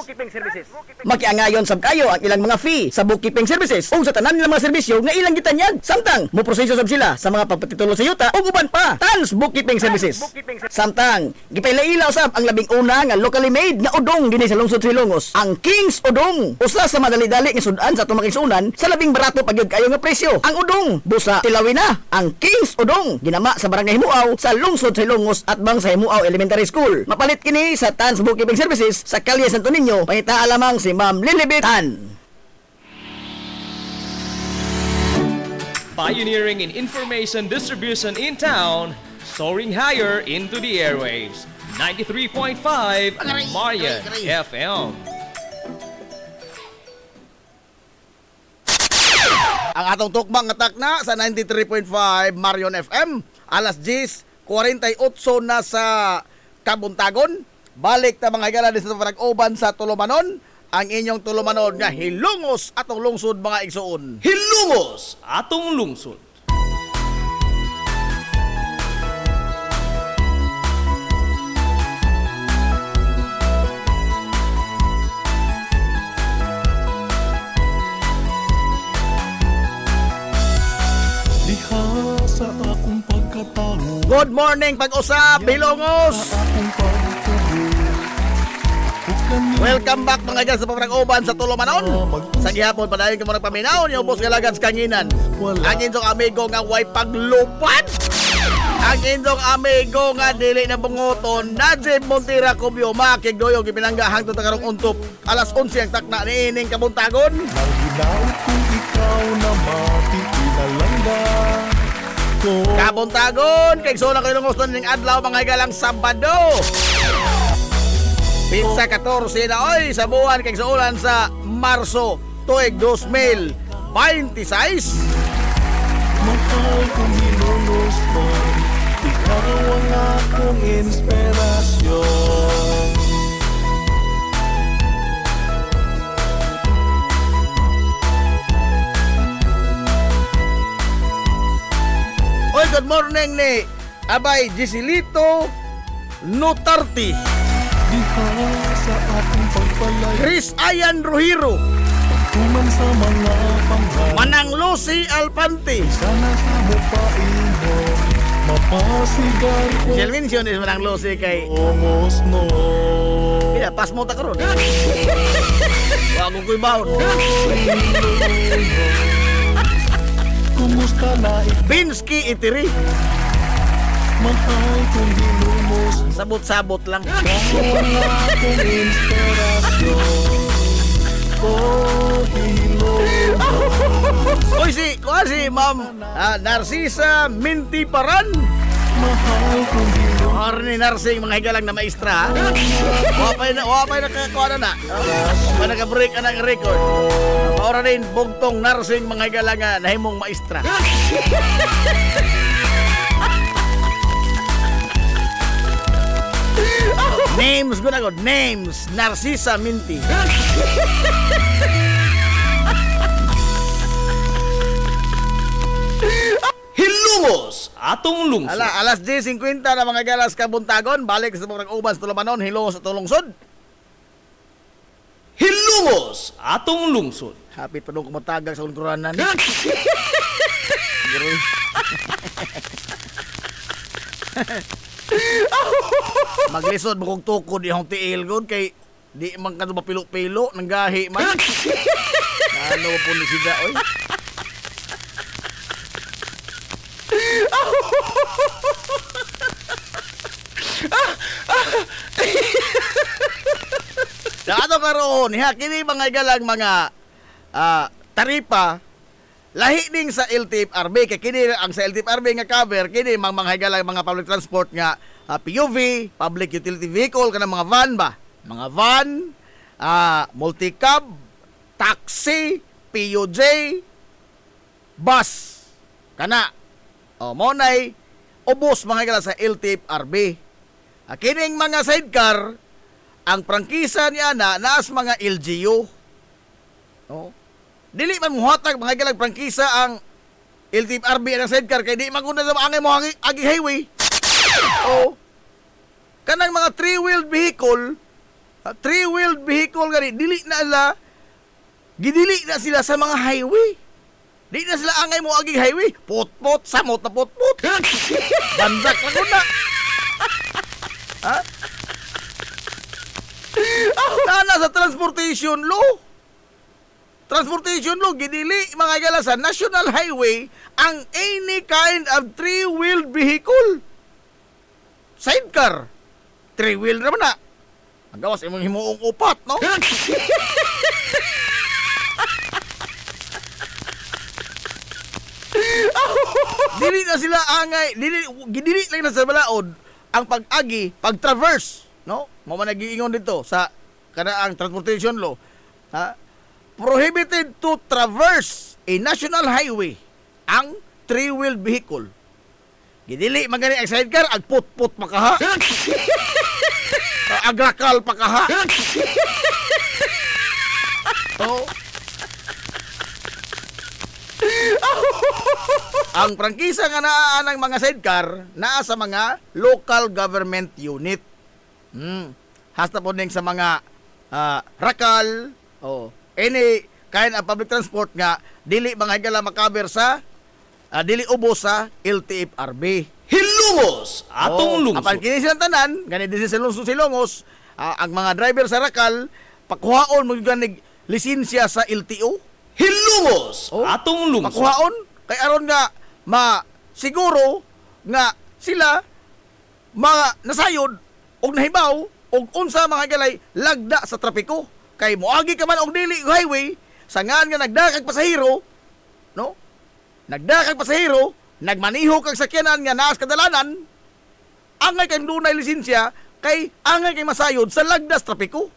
Makiangayon sab kayo ang ilang mga fee sa bookkeeping services o sa tanan nilang mga serbisyo nga ilang gitanyag. Samtang mo proseso sab sila sa mga pagpatitulo sa yuta o uban pa. Tans Bookkeeping Services. Samtang gipailaila usab ang labing una nga locally made nga udong dinhi sa lungsod sa Ilongos, ang King's Udong. Usa sa madali-dali nga sudan sa atong makisunan sa labing barato pagyud kayo nga presyo. Ang udong busa Tilawina, ang King's Udong ginama sa barangay Himuaw sa lungsod sa Ilongos at bang sa Himuaw Elementary School. Mapalit kini sa Tans Bookkeeping Services sa kalye Santo Niño. Pangita lamang si Ma'am Lilibitan. Pioneering in information distribution in town, soaring higher into the airwaves. 93.5 Marian FM. Ang atong tukmang nga takna sa 93.5 Marion FM, alas 10:48 na sa Kabuntagon. Balik ta mga higala sa Parag-Oban sa Tulumanon, ang inyong Tulumanon nga hilungos atong lungsod mga igsuon. Hilungos atong lungsod. Diha sa akong pagkatao, Good morning pag-usap, Hilongos! akong pagtubo. Welcome back mga higala sa Parag-Oban sa Tulumanon. Sa gihapon padayon ka mo nagpaminaw niyo ubos galagan sa kanginan. Ang inyong amigo nga way paglupad. Ang inyong amigo nga dili na bungoton, Najib Montira Cubio, makigdoyog ipinangga hangtod ta karong untop. Alas 11 ang takna ni ining Kabuntagon. Nang ginaw kung ikaw na mapipinalangga ko. Kabuntagon, kay so na kayo gusto ning adlaw mga higalang Sabado. Pizza 14 na oy sa buwan kay ulan sa Marso tuig 2026. Mahal kong hilulus mo, ikaw ang akong inspirasyon. Oy, good morning ni Abay Gisilito Nutarti, Diha sa akong pagpalay, Chris Ayan Ruhiro, kuman sa mga panghal. Manang Lucy Alpante. Sana sa mupain mo, mapasigal ko Silvinsion is Manang Lucy kay omos no. Kaya pas mo ta karon. Wag ko'y baon. Kumusta na Binsky Itiri, mahal kong hilumos, sabot-sabot lang. ikaw ang akong inspirasyon. Oh, hilumos. Oy si Ma'am Narcisa Mintiparan. Or ni nursing mga higalang na maestra. Wapay na kakakuha na. Wapay na ka-break ang record. Maura rin bugtong nursing mga higalang nga nahimong maestra. Names ko na ko. Names. Narcisa Minty. Hilungos atong lungsod. Alas 10:50 na mga galas kabuntagon. Balik sa mga uban sa Tulumanon. Hilungos sa Tulungsod. Hilungos atong lungsod. Hapit pa nung kumatagag sa ulkuranan. Maglisod mo kong tukod yung tiil ko kay di man ka mapilo-pilo ng gahi man. Ano po ni sida oy? Dato karon ha kini mga galang mga taripa lahi ding sa LTFRB kay kini ang sa LTFRB nga cover kini mga galang mga public transport nga PUV, public utility vehicle kanang mga van ba? Mga van, multicab, taxi, PUJ, bus. Kana. O mo nay ubos mga galang sa LTFRB. Kining mga sidecar ang prangkisa niya naas mga LGU. Oh. Dili man muhatag mga galang prangkisa ang LTFRB ang sidecar kay di maguna sa angay mo agi highway. Oh. Kanang mga three-wheeled vehicle gani dili na sila sa mga highway. Di na sila angay mo agi highway. Pot-pot, samot na pot-pot. Bandak lang ko na. Ha? Nana sa transportation law. Transportation law, gidili mga gala sa national highway ang any kind of three-wheeled vehicle. Sidecar. Three-wheel naman na. Ang gawas imong himuong upat, no? Dili na sila angay, dili lang na sa balaod ang pag-agi, pag-traverse, no? Mo man nagiingon dito sa kanaang transportation law. Ha? Prohibited to traverse a national highway ang three-wheeled vehicle. Gidili magani ang sidecar ag put-put pa kaha. Agrakal pa kaha. Oh. Ang prangkisa nga naa ng mga sidecar naa sa mga local government unit. Hasta po din sa mga rakal any kind of public transport nga dili mga higala makaber sa dili ubos sa LTFRB. Hilungos atong lungsod. Apan kini silang tanan, gani din sa lungsod Silongos, ang mga driver sa rakal pakuhaon mo ganig lisensya sa LTO. Hilungos atong lungsod. Pakuhaon kay aron nga siguro nga sila mga nasayod og nahibaw og unsa mga galay lagda sa trapiko kay moagi ka man og dili highway sangan nga nagdakag pasahero, no? Nagdakag pasahero, nagmaniho kag sakyanan nga naas kadalanan, angay kay dunay lisensya kay angay kay masayod sa lagdas trapiko.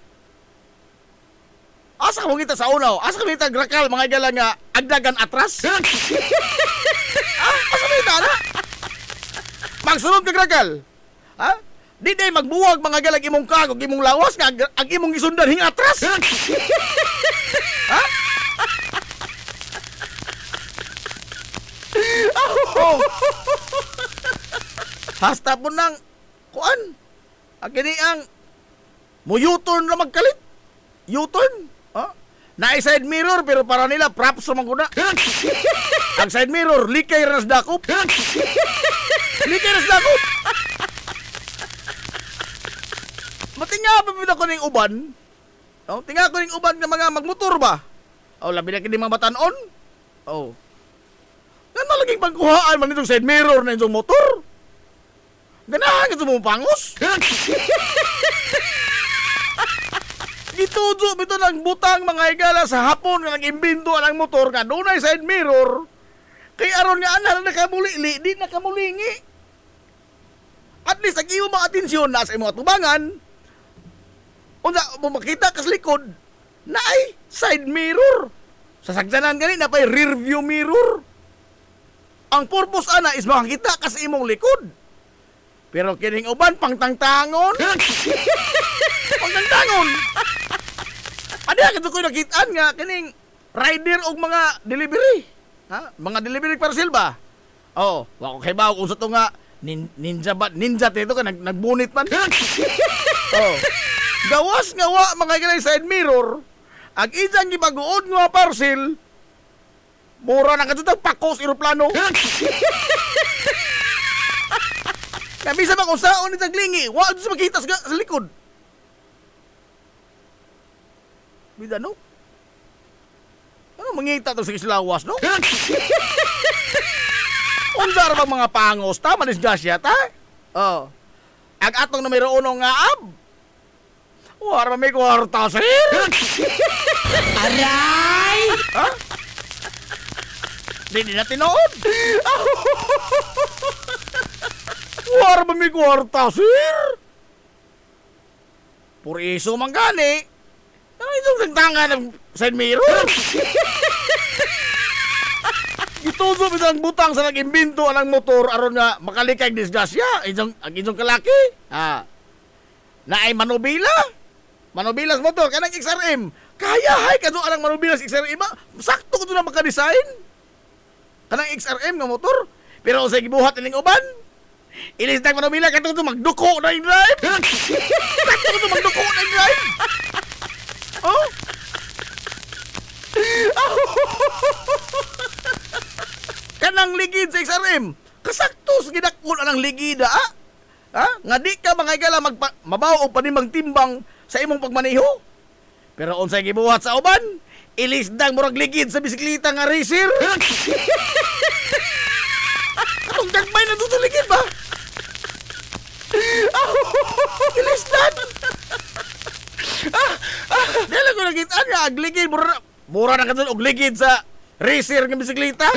Asa ka mo kita sa unaw? Asa ka mo kita grakal mga gala nga agdagan atras? Asa mo kita na? Magsunod ka grakal? Ha? Di day magbuwag mga galag imong kagog imong lawas nga ag imong gisundan hing atras. Ha? Oh. Hasta po nang kuan. Agini ang mo U-turn na magkalit. U-turn. Ha? Na side mirror pero para nila props sa mga ang side mirror likay ras dakop. Likay ras dakop. Matinga pa ko ning uban. Oh, tinga ko ning uban nga mga magmotor ba? Oh, labi na kini mga batanon. Oh. Nga laging pagkuhaan man itong side mirror na itong motor. Ganahan ito mo pangos. Gitudzo bito ng butang mga higala sa hapon nga nag-imbento ang motor nga doon ay side mirror. Kay aron nga ana nakamulili, di nakamulingi. At least ang imo mga atensyon na sa imong atubangan. Unsa mo makita kas likod na ay side mirror. Sa sagdanan gani na pay rear view mirror. Ang purpose ana is makakita kas imong likod. Pero kining uban pangtangtangon. Pangtangtangon. Ada kadto ko nakitaan nga kining rider og mga delivery. Ha? Mga delivery parcel ba? Oh, wa ko kay bawo kung sa to nga ninja tito ka nagbunit man. Oh. Gawas nga wa mga ganay side mirror. Ag ijang gibaguod nga parcel. Mura na kadto pakos eroplano. Kaya bisa ba kung saon ni taglingi, wa sa makita sa likod. Bida no? Ano mangita to sa kislawas, no? Unsa ra ba mga pangos ta manis gasya ta? Oh. Ag atong numero 1 nga ab. War ba may kwarta sir? Aray! Ha? Di na tinood. War ba may kwarta sir? Puri iso man gani. Ano itong tangtangan ng side mirror? Ituzo bitang butang sa nag-imbento anang motor aron nga makalikay disgrasya ang inyong kalaki. Ah. Na ay manubila. Manubila sa motor kanang XRM. Kaya hay kadto anang manubila sa XRM. Sakto ko na maka-design. Kanang XRM nga motor. Pero sa gibuhat ning uban. Ilis na manubila kadto magduko na yung drive. Kadto magduko na yung drive. Oh? Kanang ligid sa XRM. Kasakto sa gidakon anang ligida, ah? Ha? Nga di ka mangagala mabaw o panimang timbang sa imong pagmaneho. Pero unsay gibuhat sa uban, ilisdang murag ligid sa bisikleta nga racer. Anong gagmay na dito ligid ba? Ilisdan. Dala ko nagitaan nga agligid mura na kadto og ligid sa racer nga bisikleta.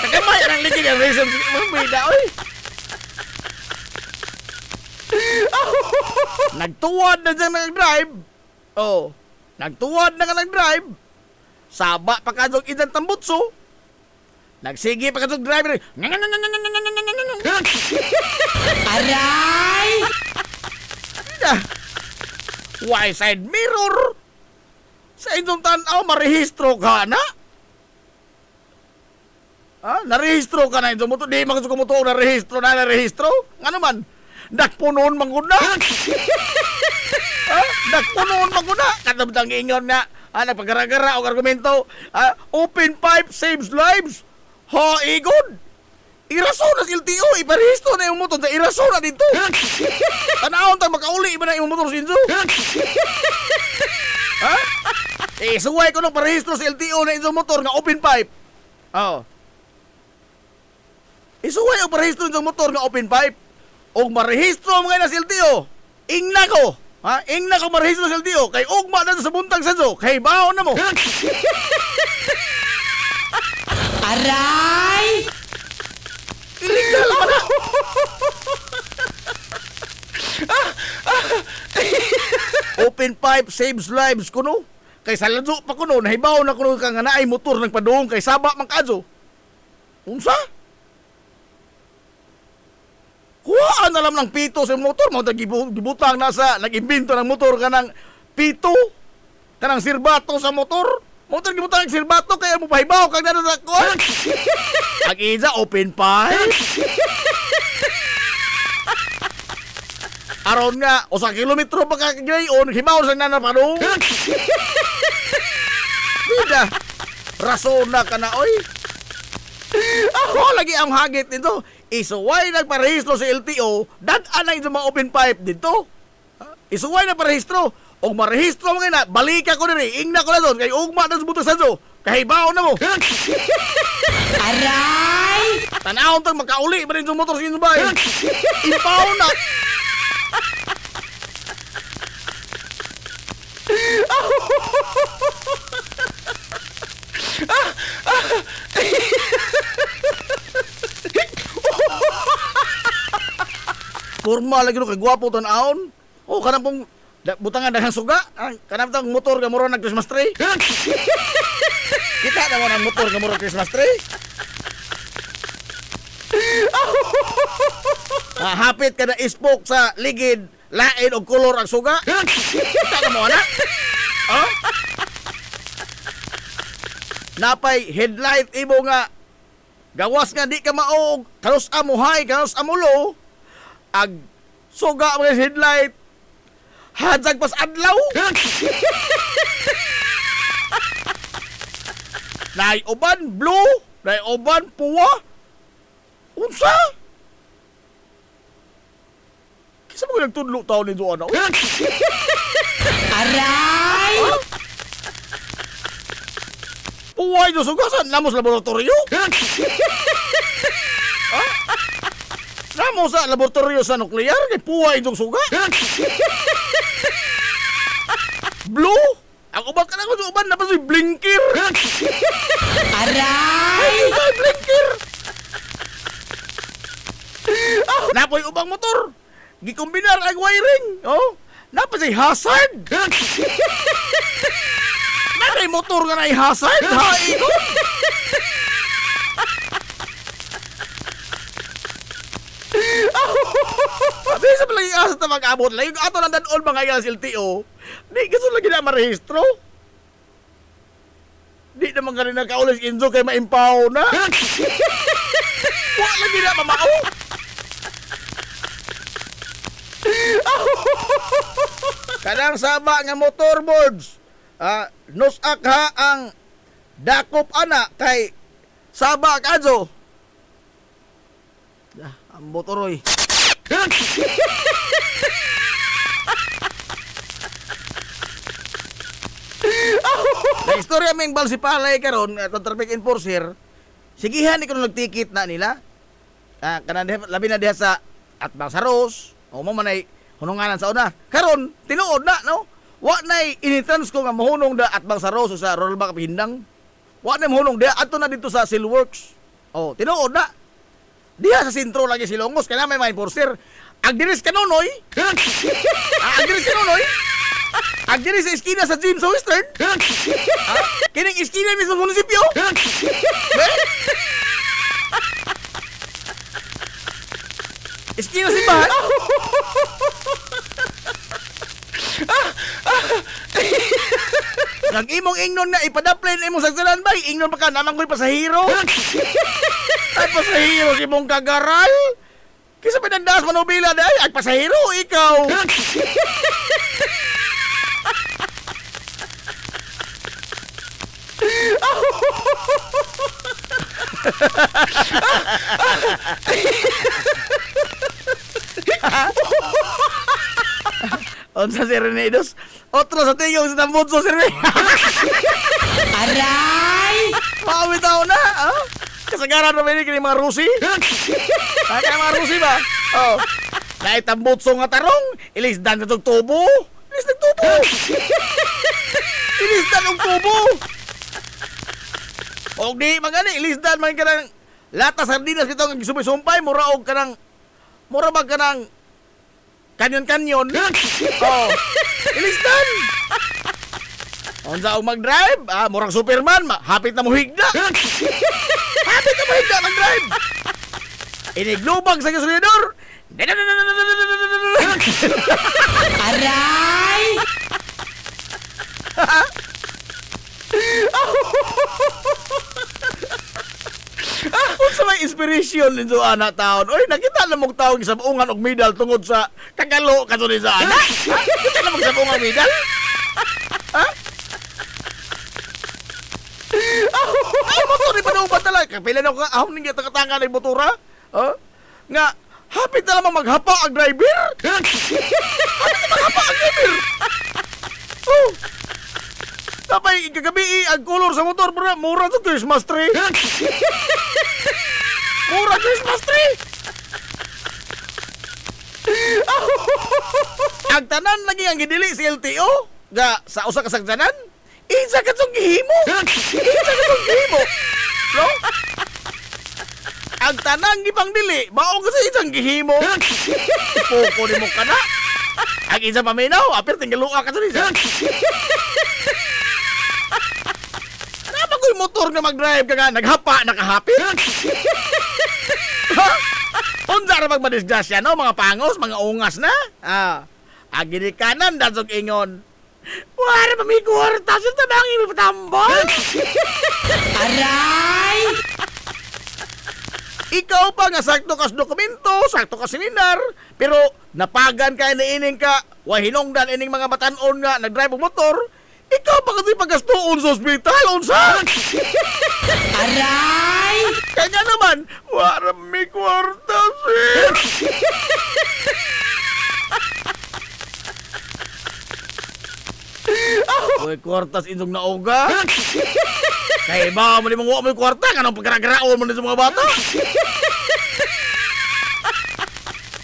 Tagamay ang ligid ang racer mga bida oy. Nagtuwad na dyan nag-drive. Oh, nagtuwad na ka nag-drive. Saba pa kadtong idan tambutso. Nagsige pa kadtong driver. Aray! Why side mirror? Sa inyong tanaw, marehistro ka na? Ha? Narehistro ka na inyong motor? Di makasuko mo to, narehistro? Nga naman, dakpunon mangguna? Ha? Dakpunon mangguna? Katabdang ingon nga, nagpagara-gara o argumento, open pipe saves lives. Ha, igod? Iraso na sa LTO, iparehistro na yung motor sa iraso na dito. Tanahon tayo makauli ba na yung motor sinso? Ha? Suway ko nung parehistro sa LTO na yung motor nga open pipe. Oo. Isuway ang parehistro yung motor nga open pipe. O marehistro mga na sa LTO. Ingna ko. Ha? Ingna ko marehistro sa LTO. Kay ugma na sa buntang sanso. Kay baon na mo. Aray! Illegal pa na. Open pipe saves lives kuno. Kay sa ladyo pa kuno, nahibaw na kuno ka nga naay motor nagpaduong kay saba man kadyo. Unsa? Kuhaan alam ng pito sa motor mo gibutang nasa nag-imbento ng motor kanang pito kanang sirbato sa motor. Motor gibutang ng sirbato kaya mo pahibaw kag dano sa kuan. Ang isa open pipe. Aron nga, o sa kilometro pa kagayon, hibaw sa nanapanong. Bida, rason na ka na, oy. Ako lagi ang hagit nito. Isuway nagparehistro sa LTO, dadaan na yung mga open pipe dito. Isuway na parehistro. O marehistro mo na, balika ko na rin, ingna ko na doon, kay ugma na sa butas sa do. Kahibaw na mo. Aray! Tanahon tang makauli ba rin yung motor sa inyo ba? Ipaw na. formal lagi no kay gwapo tan-aon. Oh, kanang pong butangan daghang suga. Kanang tang motor nga mura nag Christmas tree. Kita na mo ng motor nga mura Christmas tree. Hapit ka na ispok sa ligid, lain og kolor ang suga. Kita na mo ana. Oh? Napay headlight imo nga gawas nga di ka maog, kanos amo high, kanos amo low. Ag suga mga headlight. Hadzag pas adlaw. Nay uban blue, nay uban puwa. Unsa? Kisa mo nagtudlo taon ni Joanna? Aray! Puway do sugasan namos laboratorio? Namo sa laboratorio sa nuklear kay puway do suga? Blue? Ang uban ka na ko uban na pa si blinker. Aray! Ay, blinker. Napoy ubang motor. Gikombinar ang wiring. Oh, napa si hazard. Nanay motor nga na hazard. Haingon. Sabi sa palagi asa na mag-abot lang. Yung ato lang danon mga ilang LTO. Di gusto lagi na marehistro. Di naman ka rin nakaulis inzo kay maimpaw na. Wala lagi na mamao. Kanang sama nga motorboards. Nusak ha ang dakop ana kay Saba kadso. Ang motoroy. Na istorya ming balsipalay karon atong traffic enforcer. Sigihan ni kuno nagtikit na nila. Kanang labi na diha sa Atbang Saros. O mo manay hununganan sa una. Karon tinuod na no. Wa nay initrans ko nga mahunong da Atbang Saros o sa Rolbak Pindang. Wa nay mahunong dia adto na dito sa Silworks. Oh, tinuod na. Diha sa sentro lagi silongos kaya may enforcer. Agdiris kanonoy. Agdiris kanonoy. Agdiris sa eskina sa gym sa Western. Kining eskina mismo sa munisipyo. Eskina simbahan. Nag-imong ingnon na ipadaplain imong sagsalan ba? Ingnon pa ka namang ko'y pasahero. Ay pasahero si mong kagaral. Kisa pinandas manubila day. Ay pasahero ikaw. Onsa si Renedos? Otro sa tingog sa tambutso si Renedos. Aray! Mawit ako na, ha? Kasagaran na may mga Rusi. Kaya mga Rusi ba? Oh. Naitambutso nga tarong, ilisdan na itong tubo. Ilisdan tubo. Ilisdan ang tubo. O di, magani, ilisdan man ka ng lata sardinas ito ang gisumpay-sumpay, mura og ka ng, mura ba ka ng kanyon-kanyon? Oh. Ilisdan. Onsa og mag-drive, murang Superman, hapit na mo higda. Hapit na mo higda mag-drive. Iniglubag sa gasolinador. Aray! Unsa may inspiration nito ana taon? Oy, nakita na mong taong sa buungan og medal tungod sa kagalo kato ni sa ana. Kita na mong sa buungan medal? Ha? Ay, motor ni panubat talaga. Kapila na ko ka, ahong ninyo takatanga na yung motora. Nga, hapit na lamang maghapa ang driver. Hapit na maghapa ang driver. Oh. Tapay, kagabi ang color sa motor, mura sa Christmas tree. Mura Christmas tree. Ang tanan lagi ang gidili si LTO. Ga, sa usa ka sagdanan. Isa ka itong gihimo. Isa ka itong gihimo. No? Ang tanang gipang dili, mao kasi isang gihimo. Poko ni mo ka na. Ang isa paminaw, apir tinggalua ka sa isa. Ano ko'y motor nga mag-drive ka nga, naghapa, nakahapit? Ha? Unsa ra magmadisgrasya, no? Mga pangos, mga ungas na? Ang ginikanan, dasog ingon. Wala pa may kwarta, sa tabang ipatambol. Aray! Ikaw pa nga sakto kas dokumento, sakto ka seminar, pero napagan ka iniining ka, wahinongdan ining mga batanon nga nag-drive og motor, ikaw pa kasi pagastuon sa ospital, unsa? Aray! Kanya naman, wala may kwarta, sir. Uy, kwartas inyong nauga? Kaya ba mo mong mo kwarta? Kanong pagkaragaraon mo sa mga bata?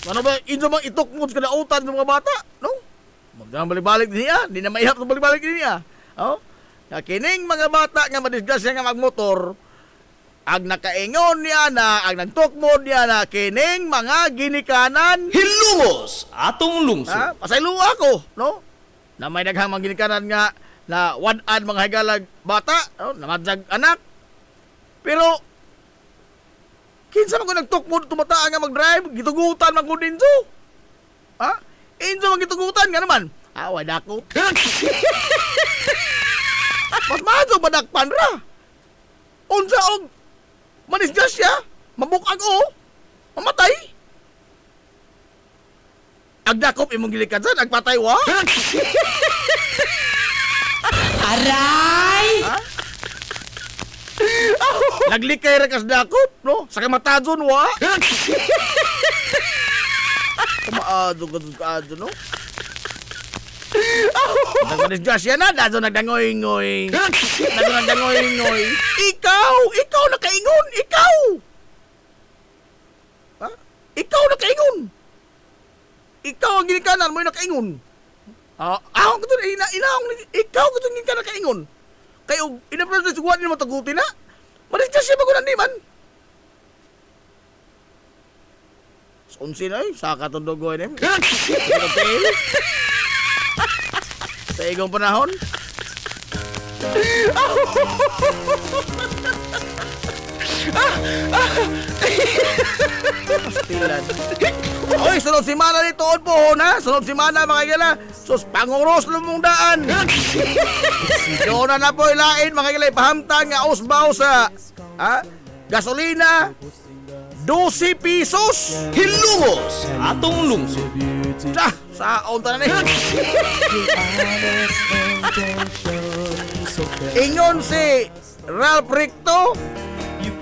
Ano ba, inyo mang itukmod ka na utan sa mga bata? No? Magdang balik-balik niya. Di na maihap sa balik-balik niya. Oh? Kining mga bata nga madisgrasya nga magmotor, ang nakaingon niya na, ang nagtukmod niya na, kining mga ginikanan. Hilungos atong lungsod. Pasaylo ako, no? Na may daghang mga ginikanan nga na wan-an mga higalag bata, no? Namadyag anak. Pero kinsa man ko nagtukmod tumata nga mag-drive, gitugutan man ko dinso. Ha? Inso man gitugutan nga naman. Away dako. Mas maso badakpan ra. Unsa og manisgrasya, mabukag o, mamatay. Agdakop imong gilikadan, agpatay wa. Aray! Ha? Naglikay ra kas dakop, no? Sa kamatadon wa. Kumaado ka no? Nagmadisgrasya na, dazo nagdangoy-ngoy. Dazo nagdangoy-ngoy. Ikaw nakaingon, ikaw. Ha? Ikaw nakaingon. Ikaw ang ginikanan mo yung nakaingon. Ahong ko ito, ikaw ko ito yung nakaingon. Kayo, inaprasa sa guwan niyo mataguti na. Madisgrasya ba ko na man? Unsin ay, saka itong dugoy niyo. Sa igong panahon. Pastilan. Oy, sunod simana ni tuod po, na? Sunod simana, mga gila. Sus, panguros lumong daan. Doon na po ilain, mga gila, ipahamtang nga usbaw sa gasolina. 12 pesos. Hilungos atong lungsod. Saon ta na ni. Ingon si Ralph Ricto,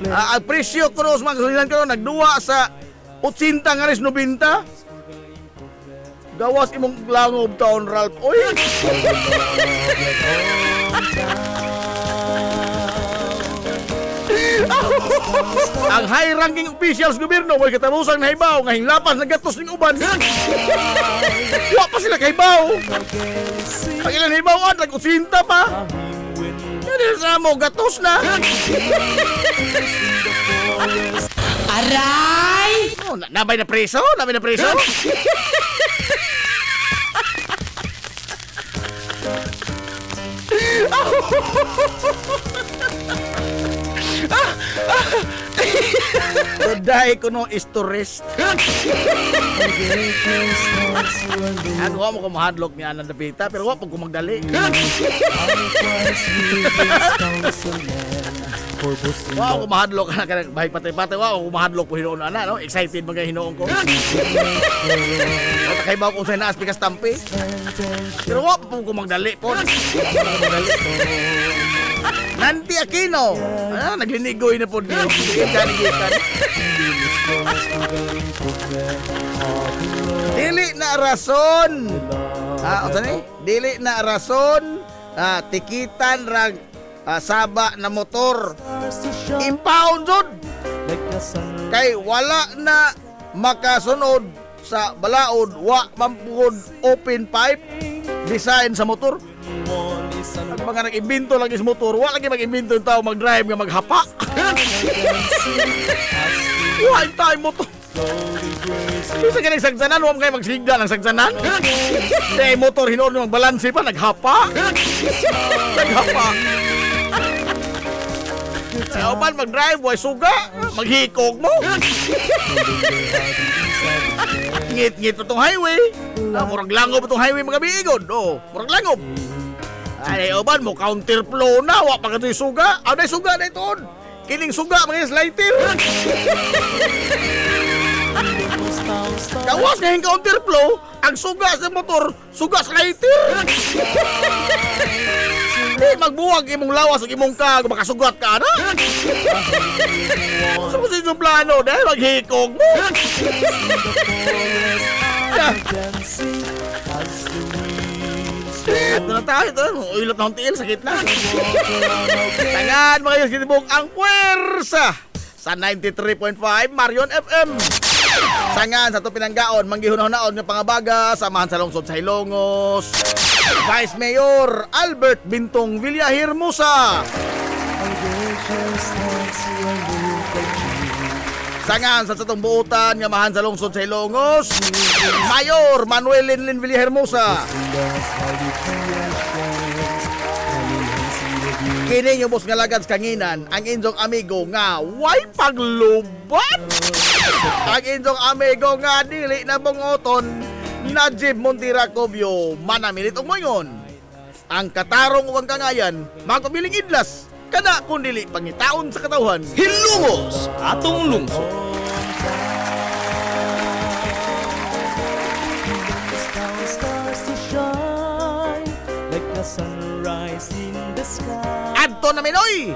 ang presyo ko sa mga kasalinan ko nagduwa sa 80 nga res 90. Gawas imong langob taon, Ralph. Oy! Ang high-ranking officials gobyerno may katabusang nahibaw nga hinglapas na gatos ning uban. Wa pa sila kahibaw. Ang ilang nahibawan nag-usinta pa. Hindi sa mo gatos na. Aray! Oh, nabay na preso? Nabay na preso? Daday ko no is tourist. Ako wa mo ko mahadlok ni Ana Dapita pero wa pag ko magdali. Wa ako mahadlok na kanang bahay patay-patay wa ako mahadlok po hinuon ana no. Excited mga hinuon ko. Wala kay ba ko sa naas pikas tampi. Pero wa po ko magdali po. Nanti Aquino. Naglinigoy na po niyo. Ikan. Dili na rason. Dili na rason. Tikitan rag saba na motor. Impound jud. Kay wala na makasunod sa balaod, wa mampugod open pipe design sa motor. Ang mga nag-imbento lang is motor, wala lagi mag-imbento yung tao mag-drive nga maghapa. Why time mo to? Isa ka ng sagsanan, huwag kayo magsigda ng sagsanan. Dahil motor, hinoon yung magbalanse pa, naghapa. Naghapa. Ayaw man mag-drive, boy, suga. Maghikog mo. Ngit-ngit pa itong highway. Murag langob itong highway mga biigod. Murag langob. Ay, oban mo, counter flow na. Wak pa ka ito yung suga. Aw, na suga na ito. Kining suga, mga slighter. Kawas nga yung counter flow, ang suga sa motor, suga slighter. Di magbuwag imong lawas ug imong kag makasugat ka na. Sa mo sa plano dahil maghikog mo. Ito na tayo ito. Uilot na ang tiil, sakit na. Tangan mga yung kinibog ang puwersa sa 93.5 Marion FM. Sangan sa ito pinanggaon, manggihunahon-naon ng pangabaga, samahan sa lungsod sa Hilongos. Vice Mayor Albert Bintong Villahermosa. Sangan sa satong buutan nga mahan sa lungsod sa Hilongos, Mayor Manuel Linlin Villahermosa. Kini yung bus nga lagad sa kanginan, ang inyong amigo nga way paglubat. Ang inyong amigo nga dili na bungoton, Najib Montira Cobio, manamilit og moingon. Ang katarong ug ang kangayan, magpabiling idlas, kada kun dili pangitaon sa katawhan. Hilungos atong lungsod. Adto na Minoy!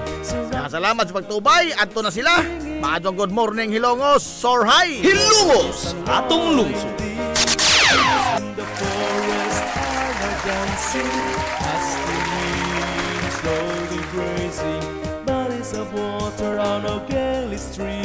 Salamat sa pagtubay, adto na sila. Maadtong good morning Hilongos, Sorhay! Hilungos atong lungsod. Slowly grazing, bodies of water on a galley stream.